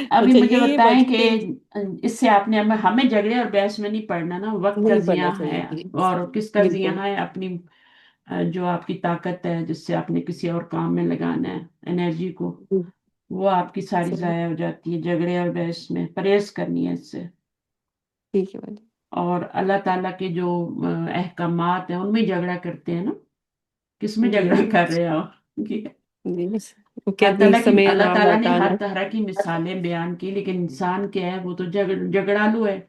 ابھی اچھا مجھے یہی ہے بتائیں باجی کہ کہ اس سے آپ نے ہمیں جھگڑے اور بحث میں نہیں پڑھنا نا، وقت کا نہیں پڑھنا ضیاع چاہیے ہے. جی اور کس کا ضیاع بالکل ہے؟ اپنی جو آپ کی طاقت ہے جس سے آپ نے کسی اور کام میں لگانا ہے انرجی کو، جی، وہ آپ کی ساری صحیح ضائع ہو جاتی ہے جھگڑے اور بحث میں. پرہیز کرنی ہے اس سے. ٹھیک ہے باجی. اور اللہ تعالیٰ کے جو احکامات ہیں ان میں جھگڑا کرتے ہیں نا. کس میں جی جھگڑا کر رہے ہو؟ جی وہ کہتے ہیں اللہ سمینا تعالیٰ نے ہر واطعنا. طرح کی مثالیں بیان کی، لیکن انسان کیا ہے؟ وہ تو جھگڑالو ہے.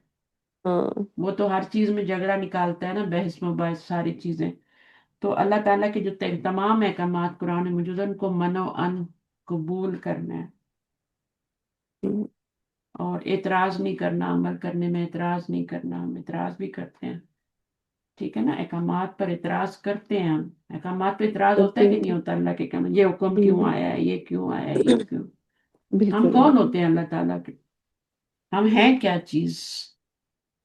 ہاں وہ تو ہر چیز میں جھگڑا نکالتا ہے نا، بحث مباحث ساری چیزیں. تو اللہ تعالیٰ کے جو تمام احکامات قرآن مجید ان کو من و ان قبول کرنا ہے، اور اعتراض نہیں کرنا. عمل کرنے میں اعتراض نہیں کرنا. ہم اعتراض بھی کرتے ہیں، ٹھیک ہے نا. احکامات پر اعتراض کرتے ہیں ہم. احکامات پہ اعتراض ہوتا ہے کہ نہیں ہوتا؟ اللہ کے کام، یہ حکم کیوں آیا ہے، یہ کیوں آیا ہے، یہ کیوں. ہم بالکل کون ہوتے ہیں اللہ تعالیٰ کے؟ ہم ہیں کیا چیز؟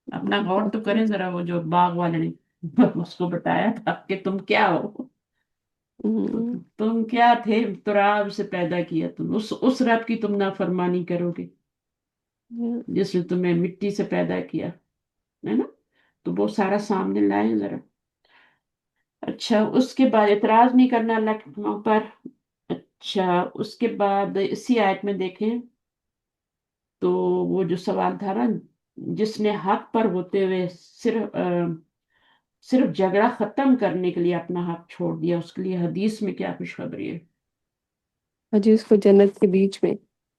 اپنا غور تو کریں ذرا. وہ جو باغ والے نے اس کو بتایا تھا کہ تم کیا ہو، تم کیا تھے؟ تراب سے پیدا کیا تم، اس رب کی تم نافرمانی کرو گے جس نے تمہیں مٹی سے پیدا کیا، ہے نا. تو وہ سارا سامنے لائیں ذرا. اچھا اس کے بعد اعتراض نہیں کرنا اللہ کے حکموں پر. اچھا اس کے بعد اسی آیت میں دیکھیں تو وہ جو سوال تھا نا، جس نے حق پر ہوتے ہوئے صرف جھگڑا ختم کرنے کے لیے اپنا حق چھوڑ دیا، اس کے لیے حدیث میں کیا خوشخبری ہے؟ جی اس کو جنت کے بیچ میں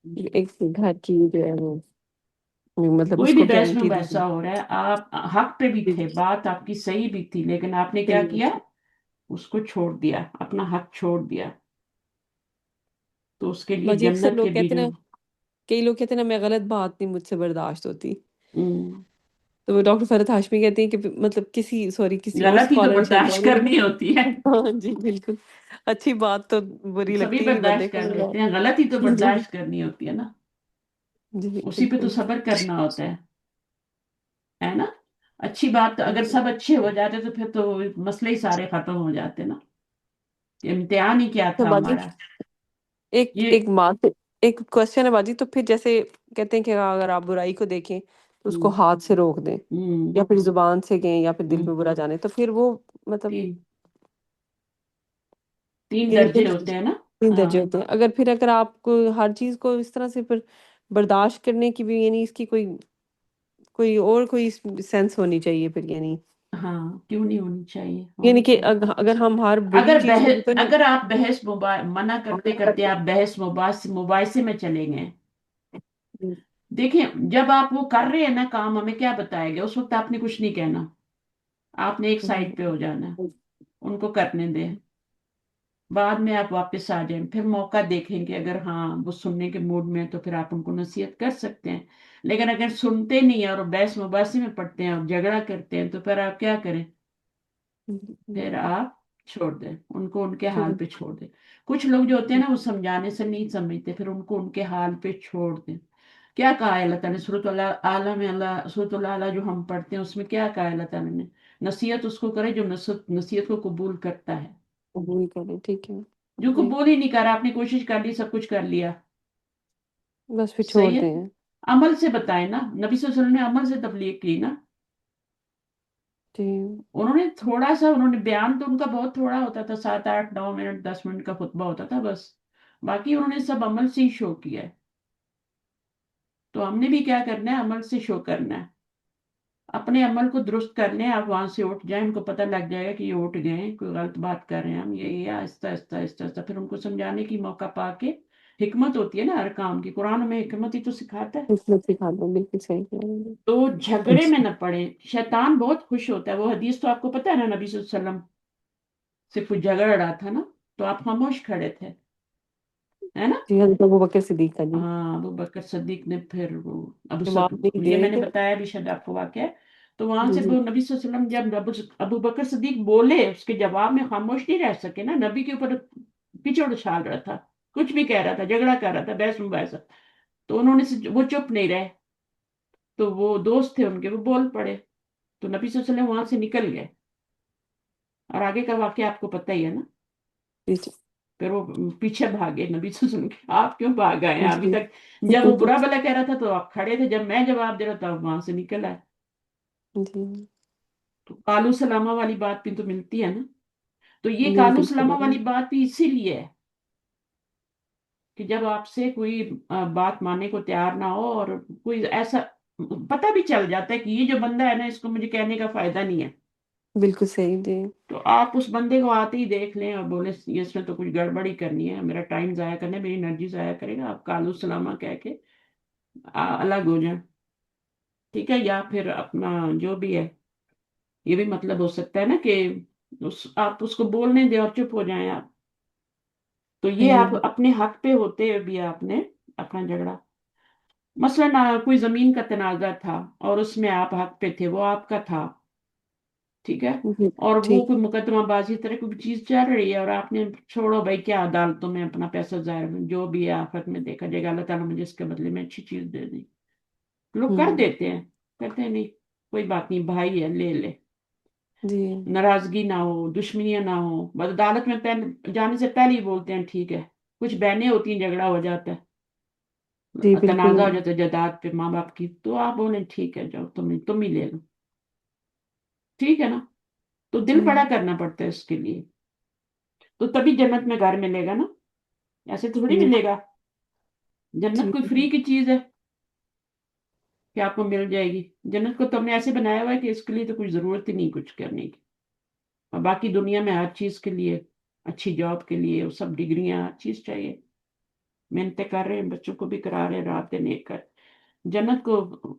ایک گھر کی جو ہے وہ مطلب کوئی اس بھی کو بحث میں گارنٹی دی ویسا ہو رہا ہے، آپ حق پہ بھی تھے، بات آپ کی صحیح بھی تھی، لیکن آپ نے کیا کیا؟ اس کو چھوڑ دیا، اپنا حق چھوڑ دیا. تو اس کے لیے باجی اکثر جنت لوگ کے کہتے ہیں بیجوں. نا کئی لوگ کہتے ہیں نا میں غلط بات نہیں مجھ سے برداشت ہوتی، ہم، تو وہ ڈاکٹر فرحت ہاشمی کہتے ہیں کہ مطلب کسی اور غلطی تو اسکالر برداشت کرنی ہوتی ہے. ہاں جی بالکل اچھی بات تو بری سبھی لگتی نہیں بندے برداشت کو کر لیتے ہیں، غلطی تو جی برداشت کرنی ہوتی ہے نا. جی اسی پہ تو بالکل صبر کرنا ہوتا ہے نا. اچھی بات تو اگر سب اچھے ہو جاتے تو پھر تو مسئلے ہی سارے ختم ہو جاتے نا. امتحان ہی کیا تو تھا باجی ہمارا ایک یہ. ایک بات ایک کوشچن ہے باجی، تو پھر جیسے کہتے ہیں کہ اگر آپ برائی کو دیکھیں تو اس کو ہم، ہاتھ سے روک دیں ہم، یا پھر زبان سے کہیں یا پھر دل ہم، میں برا جانے، تو پھر وہ مطلب تین یعنی درجے ہوتے ہیں نا. تین ہاں درجے ہوتے ہیں. اگر آپ کو ہر چیز کو اس طرح سے پھر برداشت کرنے کی بھی یعنی اس کی کوئی سینس ہونی چاہیے پھر یعنی ہاں کیوں نہیں ہونی چاہیے، یعنی ہونی کہ چاہیے. اگر ہم ہر بری چیز کو بھی تو اگر آپ بحث منع کرتے کرتے آپ بحث مباحثے میں چلے گئے. دیکھیں جب آپ وہ کر رہے ہیں نا کام، ہمیں کیا بتایا گیا اس وقت؟ آپ نے کچھ نہیں کہنا، آپ نے ایک سائڈ پہ ہو جانا. ان کو کرنے دیں، بعد میں آپ واپس آ جائیں، پھر موقع دیکھیں کہ اگر ہاں وہ سننے کے موڈ میں ہیں تو پھر آپ ان کو نصیحت کر سکتے ہیں، لیکن اگر سنتے نہیں ہیں اور بحث مباحثے میں پڑتے ہیں اور جھگڑا کرتے ہیں تو پھر آپ کیا کریں؟ پھر آپ چھوڑ دیں ان کو، ان کے حال پہ چھوڑ دیں۔ کچھ لوگ جو ہوتے ہیں نا وہ سمجھانے سے نہیں سمجھتے، پھر ان کو ان کے حال پہ چھوڑ دیں۔ کیا کہا ہے اللہ تعالیٰ نے سورۃ اعلیٰ میں، سورۃ اعلیٰ جو ہم پڑھتے ہیں اس میں کیا کہا ہے اللہ تعالیٰ نے؟ نصیحت اس کو کرے جو نصیحت کو قبول کرتا ہے۔ قبول کریں، ٹھیک ہے جو جی، قبول ہی نہیں کرا، آپ نے کوشش کر لی، سب کچھ کر لیا، بس پھر چھوڑ صحیح ہے؟ دیں۔ عمل سے بتائیں نا، نبی صلی اللہ علیہ وسلم نے عمل سے تبلیغ کی نا۔ جی انہوں نے تھوڑا سا، انہوں نے بیان تو ان کا بہت تھوڑا ہوتا تھا، 7 8 9 منٹ 10 منٹ کا خطبہ ہوتا تھا بس، باقی انہوں نے سب عمل سے ہی شو کیا ہے۔ تو ہم نے بھی کیا کرنا ہے؟ عمل سے شو کرنا ہے، اپنے عمل کو درست کر لیں۔ آپ وہاں سے اٹھ جائیں، ان کو پتہ لگ جائے گا کہ یہ اٹھ گئے ہیں، کوئی غلط بات کر رہے ہیں، ہم یہ آہستہ آہستہ آہستہ آہستہ پھر ان کو سمجھانے کی موقع پا کے۔ حکمت ہوتی ہے نا ہر کام کی، قرآن میں حکمت ہی تو سکھاتا ہے۔ اس میں سکھا دوں، بالکل صحیح کہہ رہے ہیں۔ تو جھگڑے میں نہ پڑے، شیطان بہت خوش ہوتا ہے، وہ حدیث تو آپ کو پتہ ہے نا، نبی صلی اللہ علیہ وسلم سے کچھ جھگڑ رہا تھا نا تو آپ خاموش کھڑے تھے، ہے نا؟ جی، حضرت ابوبکر صدیق کا جی ہاں، ابو بکر صدیق نے پھر وہ جواب نہیں دے یہ رہے میں نے تھے۔ بتایا بھی شاید آپ کو واقعہ ہے۔ تو وہاں جی سے جی وہ نبی صلی اللہ علیہ وسلم جب ابو بکر صدیق بولے، اس کے جواب میں خاموش نہیں رہ سکے نا، نبی کے اوپر کچڑ اچھال رہا تھا، کچھ بھی کہہ رہا تھا، جھگڑا کر رہا تھا، بحث مباحثہ، تو انہوں نے وہ چپ نہیں رہے، تو وہ دوست تھے ان کے، وہ بول پڑے، تو نبی صلی اللہ علیہ وسلم وہاں سے نکل گئے، اور آگے کا واقعہ آپ کو پتہ ہی ہے نا۔ جی جی پھر وہ پیچھے بھاگے نبی صلی اللہ علیہ وسلم کے، آپ کیوں بھاگ گئے ہیں ابھی جی تک؟ جب وہ برا بلا کہہ رہا تھا تو آپ کھڑے تھے، جب میں جواب دے رہا تھا آپ وہاں سے نکل آئے۔ جی تو کالو سلامہ والی بات بھی تو ملتی ہے نا۔ تو یہ جی، کالو بالکل سلامہ والی بات بھی اسی لیے ہے کہ جب آپ سے کوئی بات ماننے کو تیار نہ ہو، اور کوئی ایسا پتہ بھی چل جاتا ہے کہ یہ جو بندہ ہے نا، اس کو مجھے کہنے کا فائدہ نہیں ہے، بالکل صحیح جی تو آپ اس بندے کو آتے ہی دیکھ لیں اور بولے یہ اس میں تو کچھ گڑبڑی کرنی ہے، میرا ٹائم ضائع کرنا ہے، میری انرجی ضائع کرے گا، آپ کالو سلامہ کہہ کے الگ ہو جائیں، ٹھیک ہے؟ یا پھر اپنا جو بھی ہے، یہ بھی مطلب ہو سکتا ہے نا کہ آپ اس کو بولنے دیں اور چپ ہو جائیں آپ۔ تو یہ صحیح آپ اپنے حق پہ ہوتے ہوئے بھی آپ نے اپنا جھگڑا، مثلا کوئی زمین کا تنازع تھا اور اس میں آپ حق پہ تھے، وہ آپ کا تھا، ٹھیک ہے؟ جی اور وہ ٹھیک کوئی مقدمہ بازی طرح کوئی چیز چل رہی ہے اور آپ نے چھوڑو بھائی، کیا عدالتوں میں اپنا پیسہ ظاہر، جو بھی ہے آفت میں دیکھا جائے گا، اللہ تعالیٰ مجھے اس کے بدلے میں اچھی چیز دے دیں، لوگ کر ہوں دیتے ہیں، کہتے ہیں نہیں کوئی بات نہیں بھائی ہے، لے لے، جی ناراضگی نہ ہو، دشمنیاں نہ ہو، بس عدالت میں جانے سے پہلے ہی بولتے ہیں ٹھیک ہے، کچھ بہنیں ہوتی ہیں، جھگڑا ہو جاتا جی ہے، بالکل تنازع ہو جاتا ہے جائیداد پہ ماں باپ کی، تو آپ بولیں ٹھیک ہے جاؤ، تم ہی لے لو، ٹھیک ہے نا؟ تو جی دل بڑا کرنا پڑتا ہے اس کے لیے، تو تبھی جنت میں گھر ملے گا نا، ایسے تھوڑی جی ملے گا، جنت جی کوئی فری کی چیز ہے کہ آپ کو مل جائے گی؟ جنت کو تو ہم نے ایسے بنایا ہوا ہے کہ اس کے لیے تو کچھ ضرورت ہی نہیں کچھ کرنے کی، اور باقی دنیا میں ہر چیز کے لیے، اچھی جاب کے لیے وہ سب ڈگریاں، ہر چیز چاہیے، محنتیں کر رہے ہیں، بچوں کو بھی کرا رہے ہیں، رات دن ایک کر جنت کو۔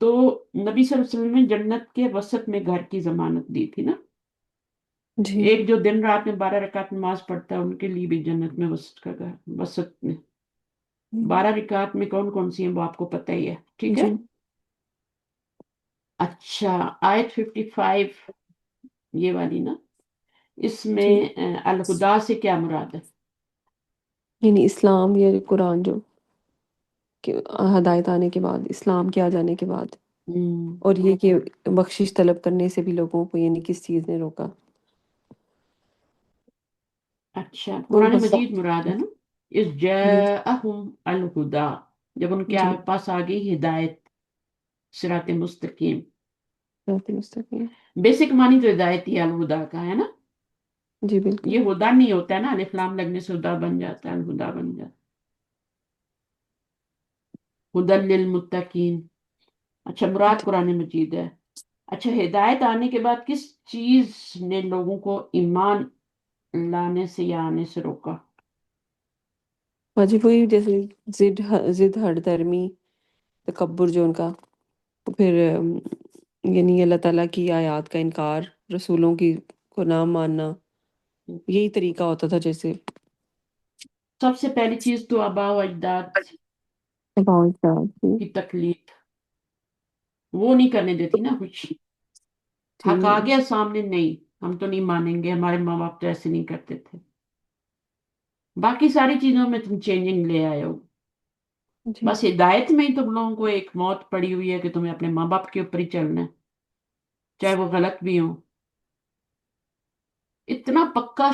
تو نبی صلی اللہ علیہ وسلم نے جنت کے وسط میں گھر کی ضمانت دی تھی نا، جی ایک جو دن رات میں 12 رکعت نماز پڑھتا ہے ان کے لیے بھی جنت میں وسط کا گھر، وسط میں 12 رکعت میں کون کون سی ہیں وہ آپ کو پتہ ہی ہے، ٹھیک ہے؟ جی اچھا، آیت 55 یہ والی نا، اس میں جی الہدا سے کیا مراد ہے؟ یعنی اسلام یا قرآن جو کہ ہدایت آنے کے بعد، اسلام کے آ جانے کے بعد، ہم، اور یہ کہ بخشش طلب کرنے سے بھی لوگوں کو یعنی کس چیز نے روکا؟ اچھا، وہ قرآن بس مجید مراد ہے نا، اس جی جاءہم الہدا، جب ان کے جی پاس آ گئی ہدایت، صراط مستقیم، صراط مستقیم، بیسک معنی تو ہدایت ہی الہدا کا ہے نا، جی بالکل یہ ہدا نہیں ہوتا ہے نا، الف لام لگنے سے ہدا بن جاتا ہے، الہدا بن جاتا ہے، ہدی للمتقین۔ اچھا، مراد قرآن مجید ہے۔ اچھا، ہدایت آنے کے بعد کس چیز نے لوگوں کو ایمان لانے سے یا آنے سے روکا؟ واجب وہی جیسے ضد ہٹ درمی، تکبر جو ان کا، پھر یعنی اللہ تعالیٰ کی آیات کا انکار، رسولوں کی کو نہ ماننا، یہی طریقہ ہوتا تھا جیسے سب سے پہلی چیز تو آبا و اجداد کی تقلید، وہ نہیں کرنے دیتی نا کچھ. حق آ گیا سامنے، نہیں ہم تو نہیں مانیں گے، ہمارے ماں باپ تو ایسے نہیں کرتے تھے. باقی ساری چیزوں میں تم چینجنگ لے آئے ہو. جی بس ہدایت میں ہی تم لوگوں کو ایک موت پڑی ہوئی ہے کہ تمہیں اپنے ماں باپ کے اوپر ہی چلنا ہے، چاہے وہ غلط بھی ہوں. اتنا پکا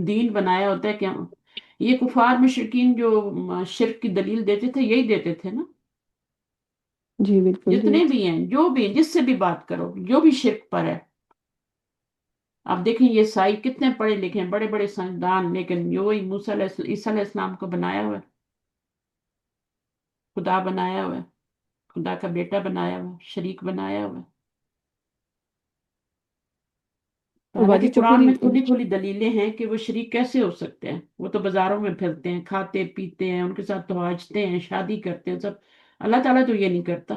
دین بنایا ہوتا ہے کہ یہ کفار مشرکین جو شرک کی دلیل دیتے تھے یہی دیتے تھے نا. جی بالکل جی جتنے بھی ہیں، جو بھی، جس سے بھی بات کرو، جو بھی شرک پر ہے. آپ دیکھیں یہ عیسائی کتنے پڑھے لکھے ہیں، بڑے بڑے سائنسدان، لیکن جو عیسیٰ علیہ السلام کو بنایا ہوا ہے، خدا بنایا ہوا ہے، خدا کا بیٹا بنایا ہوا ہے، شریک بنایا ہوا ہے. باجی حالانکہ جو قرآن پوری میں کھلی کھلی دلیلیں ہیں کہ وہ شریک کیسے ہو سکتے ہیں. وہ تو بازاروں میں پھرتے ہیں، کھاتے پیتے ہیں، ان کے ساتھ تواجتے ہیں، شادی کرتے ہیں سب. اللہ تعالیٰ تو یہ نہیں کرتا.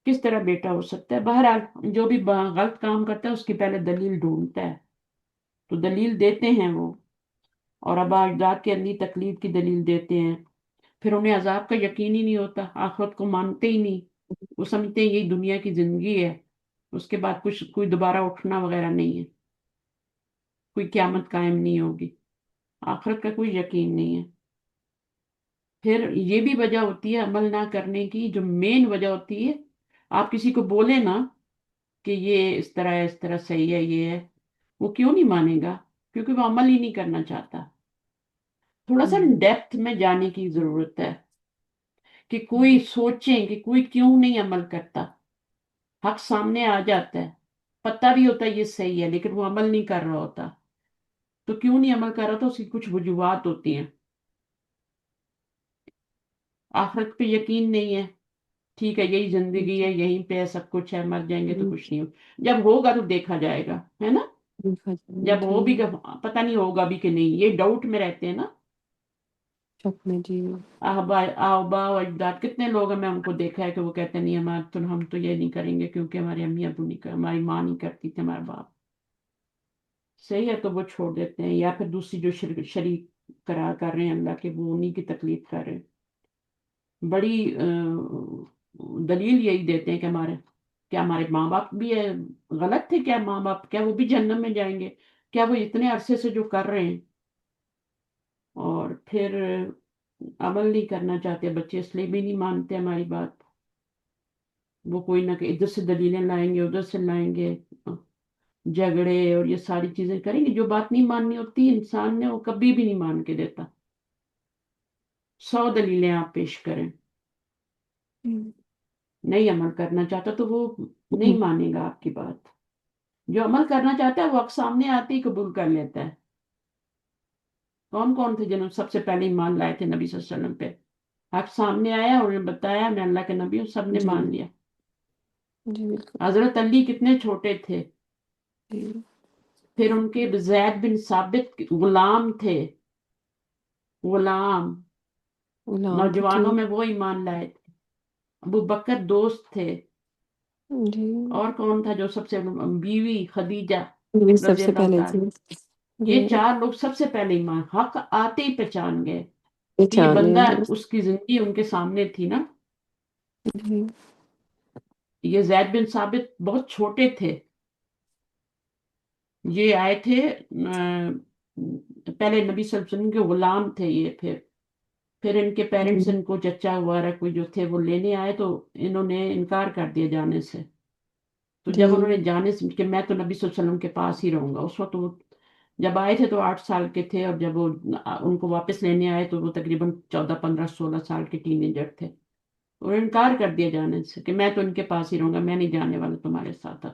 کس طرح بیٹا ہو سکتا ہے؟ بہرحال جو بھی غلط کام کرتا ہے اس کی پہلے دلیل ڈھونڈتا ہے، تو دلیل دیتے ہیں وہ. اور آبا اجداد کے اندھی تقلید کی دلیل دیتے ہیں. پھر انہیں عذاب کا یقین ہی نہیں ہوتا، آخرت کو مانتے ہی نہیں. وہ سمجھتے ہیں یہی دنیا کی زندگی ہے، اس کے بعد کچھ کوئی دوبارہ اٹھنا وغیرہ نہیں ہے، کوئی قیامت قائم نہیں ہوگی، آخرت کا کوئی یقین نہیں ہے. پھر یہ بھی وجہ ہوتی ہے عمل نہ کرنے کی. جو مین وجہ ہوتی ہے، آپ کسی کو بولے نا کہ یہ اس طرح ہے، اس طرح صحیح ہے، یہ ہے، وہ کیوں نہیں مانے گا؟ کیونکہ وہ عمل ہی نہیں کرنا چاہتا. تھوڑا سا ڈیپتھ میں جانے کی ضرورت ہے کہ کوئی سوچیں کہ کوئی کیوں نہیں عمل کرتا. حق سامنے آ جاتا ہے، پتہ بھی ہوتا ہے یہ صحیح ہے، لیکن وہ عمل نہیں کر رہا ہوتا. تو کیوں نہیں عمل کر رہا تھا؟ اس کی کچھ وجوہات ہوتی ہیں. آخرت پہ یقین نہیں ہے، ٹھیک ہے یہی زندگی ہے، یہیں پہ سب کچھ ہے، مر جائیں گے تو کچھ نہیں ہو. جب ہوگا تو دیکھا جائے گا، ہے نا. جب ہو بھی پتہ نہیں ہوگا بھی کہ نہیں، یہ ڈاؤٹ میں رہتے ہیں نا. شک میں جی آبا و اجداد کتنے لوگ ہیں، میں ان کو دیکھا ہے کہ وہ کہتے ہیں نہیں ہم تو یہ نہیں کریں گے کیونکہ ہمارے امی ابو نہیں ہماری ماں نہیں کرتی تھی، ہمارے باپ. صحیح ہے تو وہ چھوڑ دیتے ہیں، یا پھر دوسری جو شریک قرار کر رہے ہیں اللہ کے، وہ انہیں کی تکلیف کر رہے ہیں. بڑی دلیل یہی دیتے ہیں کہ کیا ہمارے ماں باپ بھی ہے غلط تھے؟ کیا ماں باپ، کیا وہ بھی جہنم میں جائیں گے؟ کیا وہ اتنے عرصے سے جو کر رہے ہیں اور پھر عمل نہیں کرنا چاہتے بچے، اس لیے بھی نہیں مانتے ہماری بات. وہ کوئی نہ کہ ادھر سے دلیلیں لائیں گے، ادھر سے لائیں گے، جھگڑے اور یہ ساری چیزیں کریں گے. جو بات نہیں ماننی ہوتی انسان نے، وہ کبھی بھی نہیں مان کے دیتا. 100 دلیلیں آپ پیش کریں، نہیں عمل کرنا چاہتا تو وہ نہیں مانے گا آپ کی بات. جو عمل کرنا چاہتا ہے وہ حق سامنے آتے ہی قبول کر لیتا ہے. کون کون تھے جنہوں سب سے پہلے ایمان لائے تھے نبی صلی اللہ علیہ وسلم پہ؟ حق سامنے آیا اور انہیں بتایا میں اللہ کے نبی ہوں، سب نے جی مان لیا. جی بالکل حضرت علی کتنے چھوٹے تھے، جی پھر ان کے زید بن ثابت غلام تھے، غلام، غلام تھے جی نوجوانوں میں وہ ایمان لائے تھے. ابو بکر دوست تھے. جی اور کون تھا جو سب سے، بیوی خدیجہ یہ سب رضی سے اللہ پہلے تعالی. جی جی یہ 4 لوگ سب سے پہلے ایمان، حق آتے ہی پہچان گئے کہ یہ پہچانے بندہ، درست اس کی زندگی ان کے سامنے تھی نا. جی یہ زید بن ثابت بہت چھوٹے تھے. یہ آئے تھے پہلے نبی صلی اللہ علیہ وسلم کے غلام تھے یہ. پھر ان کے جی پیرنٹس ان کو چچا وغیرہ کوئی جو تھے وہ لینے آئے تو انہوں نے انکار کر دیا جانے سے. تو جی جب انہوں نے جانے سے کہ میں تو نبی صلی اللہ علیہ وسلم کے پاس ہی رہوں گا، اس وقت وہ جب آئے تھے تو 8 سال کے تھے، اور جب وہ ان کو واپس لینے آئے تو وہ تقریباً 14 15 16 سال کے ٹین ایجر تھے. اور انکار کر دیا جانے سے کہ میں تو ان کے پاس ہی رہوں گا، میں نہیں جانے والا تمہارے ساتھ.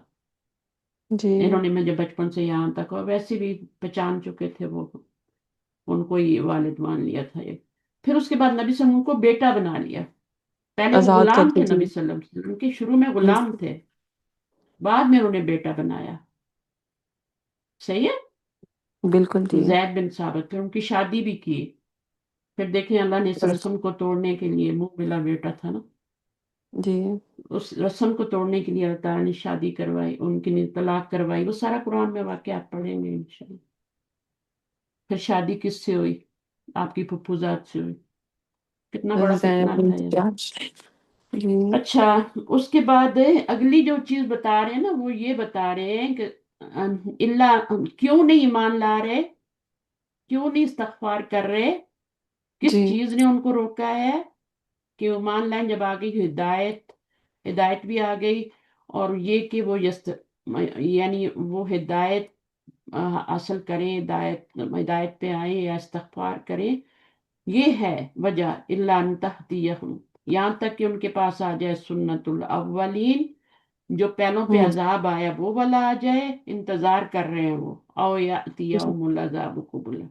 جی انہوں نے مجھے بچپن سے یہاں تک، اور ویسے بھی پہچان چکے تھے وہ، ان کو ہی والد مان لیا تھا یہ. پھر اس کے بعد نبی صلی اللہ علیہ وسلم کو بیٹا بنا لیا. پہلے وہ آزاد غلام کرتے تھے جی نبی صلی اللہ علیہ وسلم کے، شروع میں غلام تھے، بعد میں انہوں نے بیٹا بنایا. صحیح بالکل ہے. جی زید بن ثابت، پھر ان کی شادی بھی کی. پھر دیکھیں اللہ نے اس درست رسم کو توڑنے کے لیے منہ ملا بیٹا تھا نا. جی اس رسم کو توڑنے کے لیے اللہ تعالیٰ نے شادی کروائی، ان کی طلاق کروائی، وہ سارا قرآن میں واقعات پڑھیں گے انشاءاللہ۔ پھر شادی کس سے ہوئی؟ آپ کی پھپھوزاد سے ہوئی۔ کتنا بڑا فتنہ زینب تھا بنت یہ۔ جہش۔ جی اچھا، اس کے بعد اگلی جو چیز بتا رہے ہیں نا، وہ یہ بتا رہے ہیں کہ اللہ کیوں نہیں ایمان لا رہے، کیوں نہیں استغفار کر رہے، کس جی چیز نے ان کو روکا ہے کہ وہ مان لائن جب آ گئی ہدایت بھی آ گئی، اور یہ کہ وہ یعنی وہ ہدایت حاصل کریں، ہدایت پہ آئیں یا استغفار کریں، یہ ہے وجہ اللہ ان تہدیہم، یہاں تک کہ ان کے پاس آ جائے سنت الاولین، جو پہلوں پہ ہوں عذاب آیا وہ والا آ جائے، انتظار کر رہے ہیں وہ، او یاتیہم العذاب قبلا۔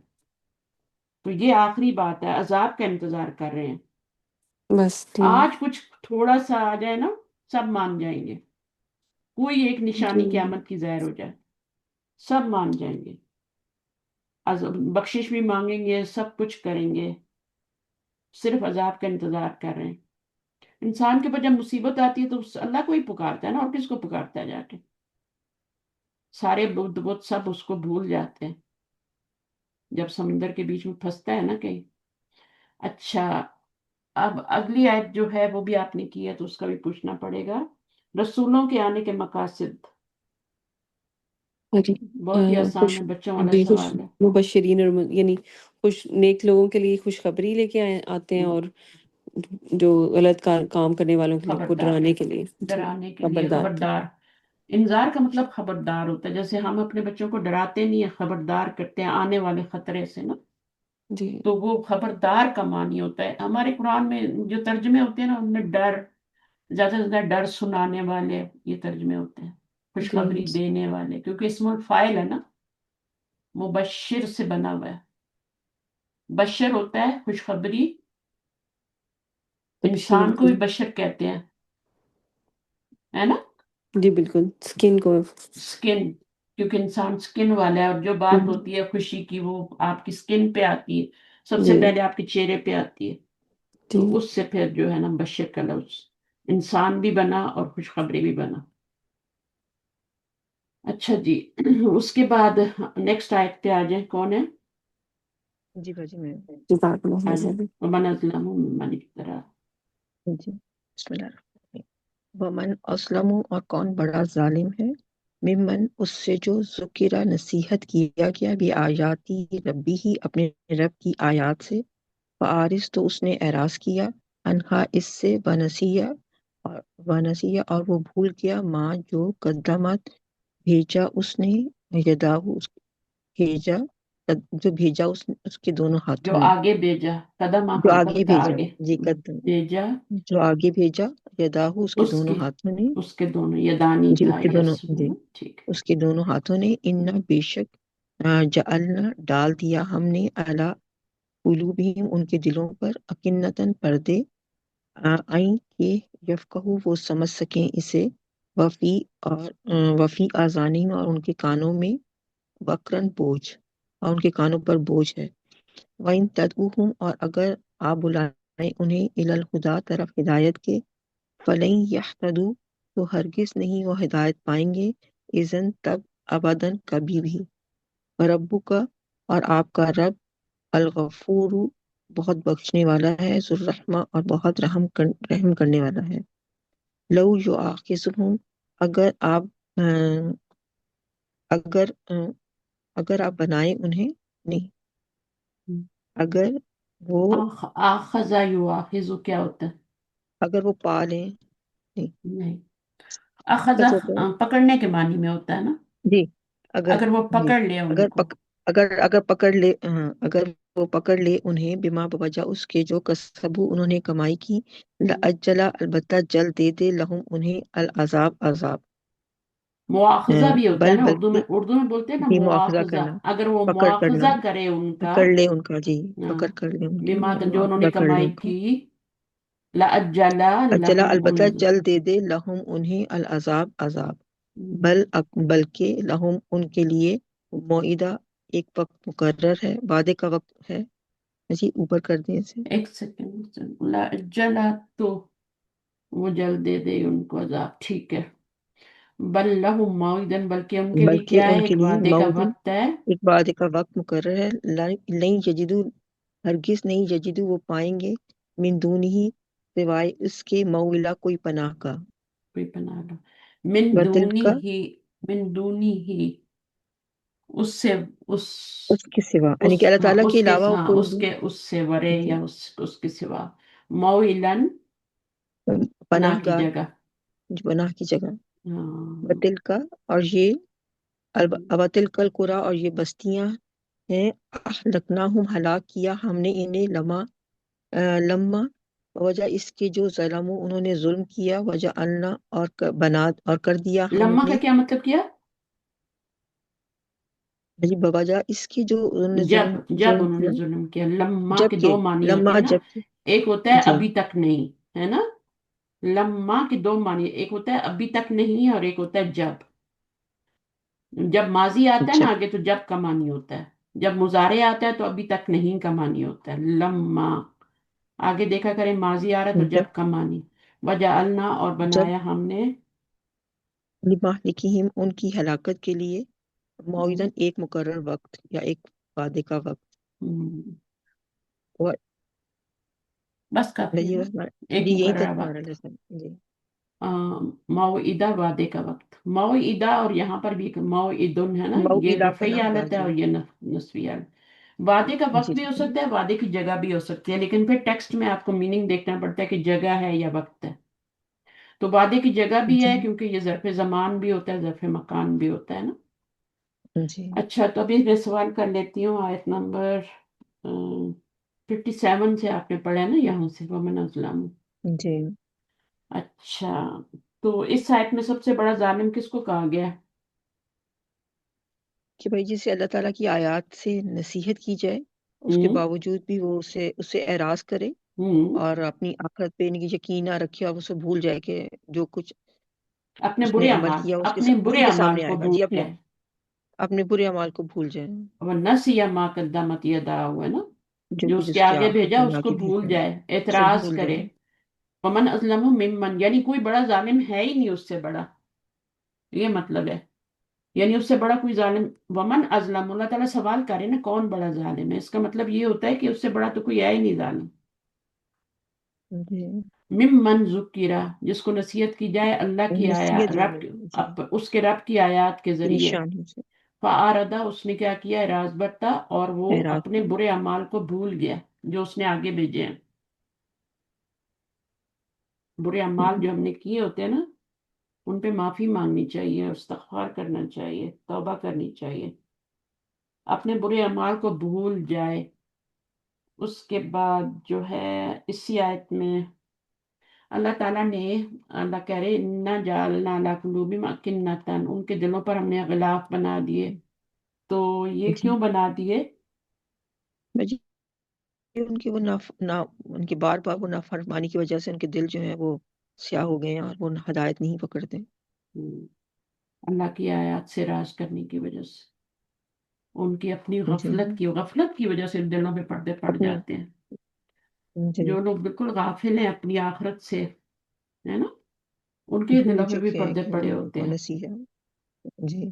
تو یہ آخری بات ہے، عذاب کا انتظار کر رہے ہیں۔ بس ٹھیک۔ آج کچھ تھوڑا سا آ جائے نا، سب مان جائیں گے، کوئی ایک جی نشانی قیامت کی ظاہر ہو جائے، سب مان جائیں گے، بخشش بھی مانگیں گے، سب کچھ کریں گے، صرف عذاب کا انتظار کر رہے ہیں۔ انسان کے اوپر جب مصیبت آتی ہے تو اللہ کو ہی پکارتا ہے نا، اور کس کو پکارتا ہے جا کے؟ سارے بدھ بت سب اس کو بھول جاتے ہیں جب سمندر کے بیچ میں پھنستا ہے نا کہیں۔ اچھا، اب اگلی آیت جو ہے وہ بھی آپ نے کی ہے تو اس کا بھی پوچھنا پڑے گا۔ رسولوں کے آنے کے مقاصد، جی بہت ہی آسان خوش ہے، بچوں والا جی خوش سوال ہے۔ مبشرین اور یعنی خوش نیک لوگوں کے لیے خوشخبری لے کے آتے ہیں، اور جو غلط کام کرنے والوں کے لیے کو خبردار، ڈرانے کے لیے جی ڈرانے کے لیے خبردار تھے۔ خبردار۔ انذار کا مطلب خبردار ہوتا ہے، جیسے ہم اپنے بچوں کو ڈراتے نہیں ہیں، خبردار کرتے ہیں آنے والے خطرے سے نا، جی تو وہ خبردار کا معنی ہوتا ہے۔ ہمارے قرآن میں جو ترجمے ہوتے ہیں نا، ان میں ڈر، زیادہ سے زیادہ ڈر سنانے والے یہ ترجمے ہوتے ہیں، جی خوشخبری دینے والے، کیونکہ اسم الفاعل ہے نا، مبشر سے بنا ہوا ہے۔ بشر ہوتا ہے خوشخبری، تبشیر انسان کو بھی کی بشر کہتے ہیں، ہے نا، جی بالکل اسکن کو سکن، کیونکہ انسان سکن والا ہے، اور جو بات ہوتی ہے خوشی کی وہ آپ کی سکن پہ آتی ہے، سب سے جی پہلے آپ کے چہرے پہ آتی ہے، جی تو اس سے پھر جو ہے نا بشر کا لفظ انسان بھی بنا اور خوشخبری بھی بنا۔ اچھا جی، اس کے بعد نیکسٹ آیت پہ آ جائیں، کون ہے؟ جی باجی میں جزاک اللہ آ خیر۔ جائیں، ومن اظلم ممن افترا۔ جی بسم اللہ الرحمن الرحیم۔ ومن اسلم، اور کون بڑا ظالم ہے، ممن اس سے جو ذکرہ نصیحت کیا گیا بھی آیاتی ربی ہی اپنے رب کی آیات سے، فعارض تو اس نے اعراض کیا، انہا اس سے ونسیہ اور وہ بھول گیا، ماں جو قدمت بھیجا اس نے، یداہ بھیجا جو بھیجا اس کے دونوں جو ہاتھوں نے، آگے بھیجا، قدم جو حرکت آگے کا بھیجا، آگے جی قدم، بھیجا، جو آگے بھیجا، یداہ اس کے اس دونوں کے ہاتھوں نے، اس کے دونوں، یدانی جی تھا اس کے دونوں، یس میں جی نا، ٹھیک ہے۔ اس کے دونوں ہاتھوں نے، انا بے شک جعلنا ڈال دیا ہم نے، علی قلوبہم ان کے دلوں پر، اکنتاً پردے، آئیں کہ یفقہوا وہ سمجھ سکیں اسے، وفی اور وفی آذانہم اور ان کے کانوں میں، وقرن بوجھ اور ان کے کانوں پر بوجھ ہے، وَإِن تدعوہم اور اگر آپ بلائیں انہیں الی الہدیٰ طرف ہدایت کے، فَلَن يَهْتَدُوا تو ہرگز نہیں وہ ہدایت پائیں گے، اذن تب ابداً کبھی بھی، وَرَبُّکَ اور آپ کا رب، الغفور بہت بخشنے والا ہے، ذو الرحمہ اور بہت رحم کرنے والا ہے۔ لو یؤاخذہم اگر آپ اگر اگر آپ بنائیں انہیں، نہیں، اگر وہ آخذ یؤاخذ کیا ہوتا ہے؟ اگر وہ پا لیں، نہیں، نہیں، اخذ کیسے ہوتا ہے؟ پکڑنے کے معنی میں ہوتا ہے نا، جی اگر، اگر وہ جی پکڑ لے ان اگر کو۔ اگر پکڑ لے، اگر وہ پکڑ لے انہیں، بما بوجہ اس کے جو کسبو انہوں نے کمائی کی، لأجلا البتہ جلد دے دے لہم انہیں، العذاب عذاب، مواخذہ بھی ہوتا ہے نا، اردو بلکہ میں بولتے ہیں نا بھی مواخذہ مواخذہ، کرنا، اگر وہ پکڑ کرنا، مواخذہ کرے ان کا، پکڑ لے ان کا، جی ہاں، پکڑ کر لے ان کی، بما یا جو انہوں نے مواخذہ کر لے کمائی ان کا، کی، لأجلا اجلا لہم البتہ انہیں، جلد دے دے لہم انہیں، العذاب عذاب، بلکہ لہم ان کے لیے، موعدہ ایک وقت مقرر ہے، وعدے کا وقت ہے، جی اوپر کر دیں اسے، ایک سیکنڈ، لأجلا تو وہ جلد دے دے ان کو عذاب، ٹھیک ہے۔ بل لہم موعدن، بلکہ ان کے لیے بلکہ کیا ہے، ان کے ایک لیے وعدے کا موعد، وقت ہے۔ ایک وعدے کا وقت مقرر ہے، نہیں یجدو، ہرگز نہیں یجدو وہ پائیں گے، من دون ہی سوائے اس کے، موئلہ کوئی پناہ کا، کوئی پناہ لو، من وتل دونی کا، ہی، من دونی ہی، اس سے، اس اس کے سوا، اس یعنی کہ اللہ ہاں تعالیٰ اس کے کے علاوہ ہاں کوئی اس بھی کے اس سے ورے، جی یا اس کے سوا، موئلن، پناہ پناہ کی گاہ، جگہ، پناہ کی جگہ، ہاں۔ وتل کا، اور یہ وتل کل قرا، اور یہ بستیاں ہیں، اہلکناہم، ہلاک کیا ہم نے انہیں، لما وجہ اس کے جو ظلموا انہوں نے ظلم کیا، وجہ اللہ، اور بنا اور کر دیا ہم لمحہ نے، کا کیا مطلب کیا؟ جی بوجہ اس کی جو انہوں نے جب جب ظلم انہوں نے کیا، ظلم کیا، لمحہ کے جب کہ دو معنی ہوتے لما، ہیں نا، جب کہ ایک ہوتا ہے جی ابھی تک نہیں، ہے نا، لمحہ کے دو معنی، ایک ہوتا ہے ابھی تک نہیں اور ایک ہوتا ہے جب۔ جب ماضی آتا ہے نا جب آگے تو جب کا معنی ہوتا ہے، جب مضارع آتا ہے تو ابھی تک نہیں کا معنی ہوتا ہے، لما، آگے دیکھا کریں ماضی آ رہا ہے تو جب جب کا معنی، وجعلنا، اور جب بنایا ہم نے، لمہلکہم ان کی ہلاکت کے لیے، موعدن ایک مقرر وقت یا ایک وعدے کا وقت، ہم، اور بس کافی ہے جی نا، بس ایک جی یہیں مقررہ تک ہمارا وقت، لیسن جی موعدہ، وعدے کا وقت، موعدہ، اور یہاں پر بھی موعدن ہے نا، یہ موعدہ رفعی پناہ گاہ حالت ہے جی اور یہ نصبی حالت۔ وعدے کا وقت جی بھی ہو جی سکتا ہے، وعدے کی جگہ بھی ہو سکتی ہے، لیکن پھر ٹیکسٹ میں آپ کو میننگ دیکھنا پڑتا ہے کہ جگہ ہے یا وقت ہے۔ تو وعدے کی جگہ بھی جی ہے کیونکہ یہ ظرف زمان بھی ہوتا ہے، ظرف مکان بھی ہوتا ہے نا۔ جی اچھا، تو ابھی میں سوال کر لیتی ہوں، آیت نمبر 57 سے آپ نے پڑھا ہے نا، یہاں سے ومن ازلم۔ جی اچھا، تو اس آیت میں سب سے بڑا ظالم کس کو کہا گیا ہے؟ کہ بھائی جسے اللہ تعالیٰ کی آیات سے نصیحت کی جائے، اس کے ہوں باوجود بھی وہ اسے اعراض کرے، ہوں اور اپنی آخرت پہ یقین نہ رکھے، اور اسے بھول جائے کہ جو کچھ اپنے اس نے برے عمل اعمال، کیا اپنے اسی برے کے اعمال سامنے کو آئے گا بھول جی، جائے، اپنے برے اعمال کو بھول جائے، وہ نسی ما قدمت یداہ ہے نا، جو جو کچھ اس کے اس کے آگے بھیجا اپنے اس کو آگے بھول بھیجا ہے، جائے، اسے اعتراض بھول کرے۔ جائے۔ ومن ازلم ممن، یعنی کوئی بڑا ظالم ہے ہی نہیں اس سے بڑا، یہ مطلب ہے، یعنی اس سے بڑا کوئی ظالم، ومن ازلم، اللہ تعالیٰ سوال کرے نا کون بڑا ظالم ہے، اس کا مطلب یہ ہوتا ہے کہ اس سے بڑا تو کوئی ہے ہی نہیں ظالم۔ جی ممن ذکرہ، جس کو نصیحت کی جائے اللہ کی نصیحت آیات، دی رب، جائے جی، اس کے رب کی آیات کے کی ذریعے، نشانی سے فآردہ، اس نے کیا کیا، اعراض برتا، اور وہ اعراض اپنے کرے۔ برے اعمال کو بھول گیا جو اس نے آگے بھیجے ہیں۔ برے اعمال جو ہم نے کیے ہوتے ہیں نا، ان پہ معافی مانگنی چاہیے، استغفار کرنا چاہیے، توبہ کرنی چاہیے، اپنے برے اعمال کو بھول جائے۔ اس کے بعد جو ہے اسی آیت میں اللہ تعالیٰ نے، اللہ کہہ رہے انا جعلنا علی قلوبہم اکنۃ، ان کے دلوں پر ہم نے غلاف بنا دیے، تو یہ جی کیوں بنا دیے؟ جی ان کی وہ ان کی بار بار وہ نافرمانی کی وجہ سے ان کے دل جو ہیں وہ سیاہ ہو گئے ہیں، اور وہ ہدایت نہیں پکڑتے۔ ہم، اللہ کی آیات سے راز کرنے کی وجہ سے، ان کی اپنی جی غفلت کی وجہ سے دلوں پہ پردے پڑ اپنی جاتے ہیں۔ جی جو لوگ بالکل غافل ہیں اپنی آخرت سے، ہے نا، ان کے بھول دلوں پہ بھی چکے ہیں پردے کہ پڑے وہ ہوتے وہ ہیں، نصیحت جی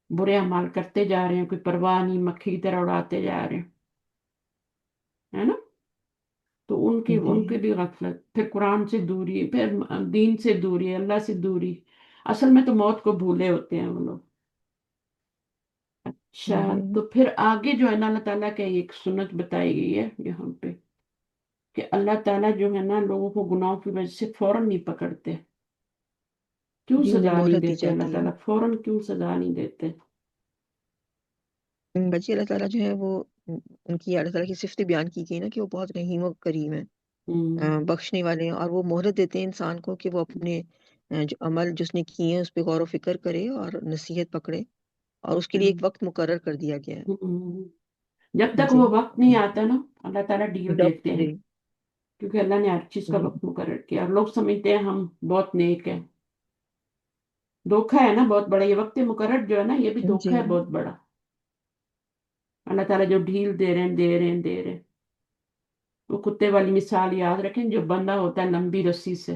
برے اعمال کرتے جا رہے ہیں، کوئی پرواہ نہیں، مکھی کی طرح اڑاتے جا رہے ہیں، ہے نا، تو جی ان کے بھی غفلت، پھر قرآن سے دوری، پھر دین سے دوری، اللہ سے دوری، اصل میں تو موت کو بھولے ہوتے ہیں وہ لوگ۔ اچھا، جی تو پھر آگے جو ہے نا اللہ تعالیٰ کا ایک سنت بتائی گئی ہے یہاں پہ، کہ اللہ تعالیٰ جو ہے نا لوگوں کو گناہوں کی وجہ سے فوراً نہیں پکڑتے، کیوں جی انہیں سزا نہیں مہلت دی دیتے اللہ جاتی ہے۔ تعالیٰ، فوراً کیوں سزا نہیں دیتے؟ بچے اللہ تعالیٰ جو ہے وہ ان کی اللہ تعالیٰ کی صفت بیان کی گئی نا، کہ وہ بہت رحیم و کریم ہے، ہم، بخشنے والے ہیں، اور وہ مہلت دیتے ہیں انسان کو کہ وہ اپنے جو عمل جس نے کیے ہیں اس پہ غور و فکر کرے اور نصیحت پکڑے، اور اس کے لیے ایک وقت مقرر کر دیا گیا ہے۔ ہم، جب تک جی وہ وقت نہیں آتا نا اللہ تعالیٰ ڈیل جب دیتے ہیں، جی کیونکہ اللہ نے ہر چیز کا جی وقت مقرر کیا، اور لوگ سمجھتے ہیں ہم بہت نیک ہیں، دھوکا ہے نا بہت بڑا، یہ وقت مقرر جو ہے نا یہ بھی جی دھوکا ہے بہت بڑا، اللہ تعالیٰ جو ڈھیل دے رہے ہیں دے رہے ہیں دے رہے ہیں۔ وہ کتے والی مثال یاد رکھیں، جو بندہ ہوتا ہے لمبی رسی سے،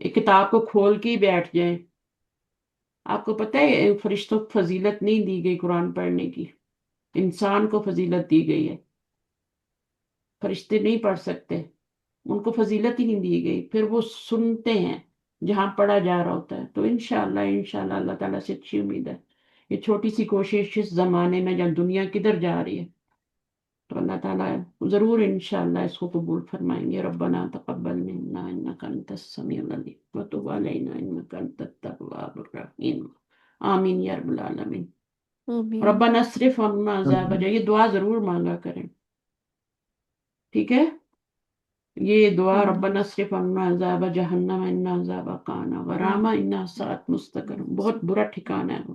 ایک کتاب کو کھول کے ہی بیٹھ جائیں. آپ کو پتہ ہے فرشتوں کو فضیلت نہیں دی گئی قرآن پڑھنے کی، انسان کو فضیلت دی گئی ہے. فرشتے نہیں پڑھ سکتے، ان کو فضیلت ہی نہیں دی گئی. پھر وہ سنتے ہیں جہاں پڑھا جا رہا ہوتا ہے. تو انشاءاللہ اللہ تعالیٰ سے اچھی امید ہے. یہ چھوٹی سی کوشش اس زمانے میں جب دنیا کدھر جا رہی ہے، تو اللہ تعالیٰ ضرور انشاءاللہ اس کو قبول فرمائیں گے. ربنا تقبل منا انک انت السمیع العلیم وتب علینا انک انت التواب الرحیم. آمین یا رب العالمین. آمین. ربنا اصرف عنا عذاب جہنم. یہ دعا ضرور مانگا کریں، ٹھیک ہے؟ یہ دعا ربنا اصرف عنا عذاب جہنم ان عذاب کان غراما انہا ساءت مستقر. بہت برا ٹھکانہ ہے وہ،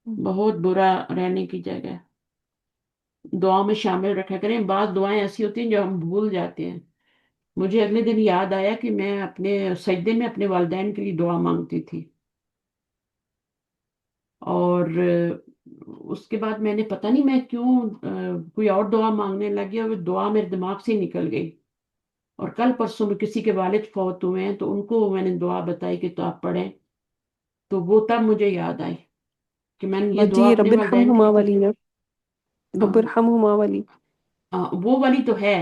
بہت برا رہنے کی جگہ ہے. دعاؤں میں شامل رکھا کریں. بعض دعائیں ایسی ہوتی ہیں جو ہم بھول جاتے ہیں. مجھے اگلے دن یاد آیا کہ میں اپنے سجدے میں اپنے والدین کے لیے دعا مانگتی تھی، اور اس کے بعد میں نے پتہ نہیں میں کیوں کوئی اور دعا مانگنے لگی، اور وہ دعا میرے دماغ سے نکل گئی. اور کل پرسوں میں کسی کے والد فوت ہوئے ہیں تو ان کو میں نے دعا بتائی کہ تو آپ پڑھیں، تو وہ تب مجھے یاد آئی کہ میں نے یہ جی دعا اپنے رب والدین کے ارحمہما لیے والی ہے، رب ہاں ارحمہما والی. وہ والی تو ہے،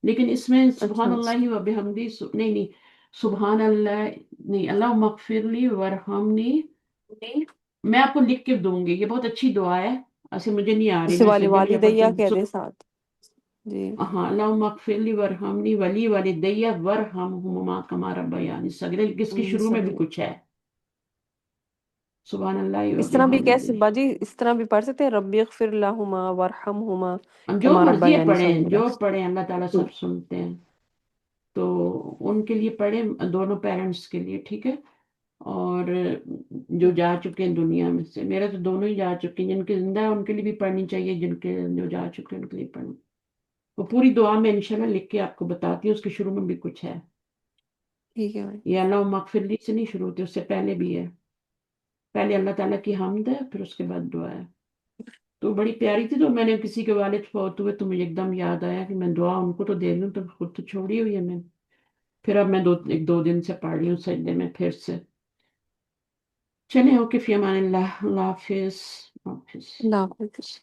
لیکن اس میں سبحان اچھا اللہ و بحمدی نہیں سبحان اللہ نہیں، اللہ مغفر لی ورحمنی. میں آپ کو لکھ کے دوں گی، یہ بہت اچھی دعا ہے. ایسے مجھے نہیں آ رہی، جیسے میں سجدے میں جب پڑھتی والدیہ کہہ ہوں. دیں ساتھ. جی ہاں اللہ مغفر لی ورحمنی ولی والدی ورحمہما کما ربیانی صغیرا. اس کے شروع میں بھی صحیح. کچھ ہے. سبحان اللہ و اس طرح بھی بحمدہ. کیسے باجی، اس طرح بھی پڑھ سکتے ہیں ربی اغفر لہما وارحمہما جو کما مرضی ہے ربیانی پڑھیں، صغیرا. جو پڑھیں، اللہ تعالیٰ سب سنتے ہیں. تو ان کے لیے پڑھیں، دونوں پیرنٹس کے لیے، ٹھیک ہے؟ اور جو جا چکے ہیں دنیا میں سے، میرے تو دونوں ہی جا چکے ہیں. جن کے زندہ ہیں ان کے لیے بھی پڑھنی چاہیے، جن کے جو جا چکے ہیں ان کے لیے پڑھنی. وہ پوری دعا میں انشاءاللہ لکھ کے آپ کو بتاتی ہوں. اس کے شروع میں بھی کچھ ہے. ٹھیک ہے بھائی. یہ اللہ مغفر لی سے نہیں شروع ہوتی، اس سے پہلے بھی ہے. پہلے اللہ تعالیٰ کی حمد ہے، پھر اس کے بعد دعا ہے. تو بڑی پیاری تھی. تو میں نے کسی کے والد فوت ہوئے تو مجھے ایک دم یاد آیا کہ میں دعا ان کو تو دے دوں، تو خود تو چھوڑی ہوئی ہے میں. پھر اب میں ایک دو دن سے پڑھ رہی ہوں سجدے میں پھر سے. چلیں اوکے، فی امان اللہ. اللہ حافظ. اللہ حافظ. اللہ حافظ.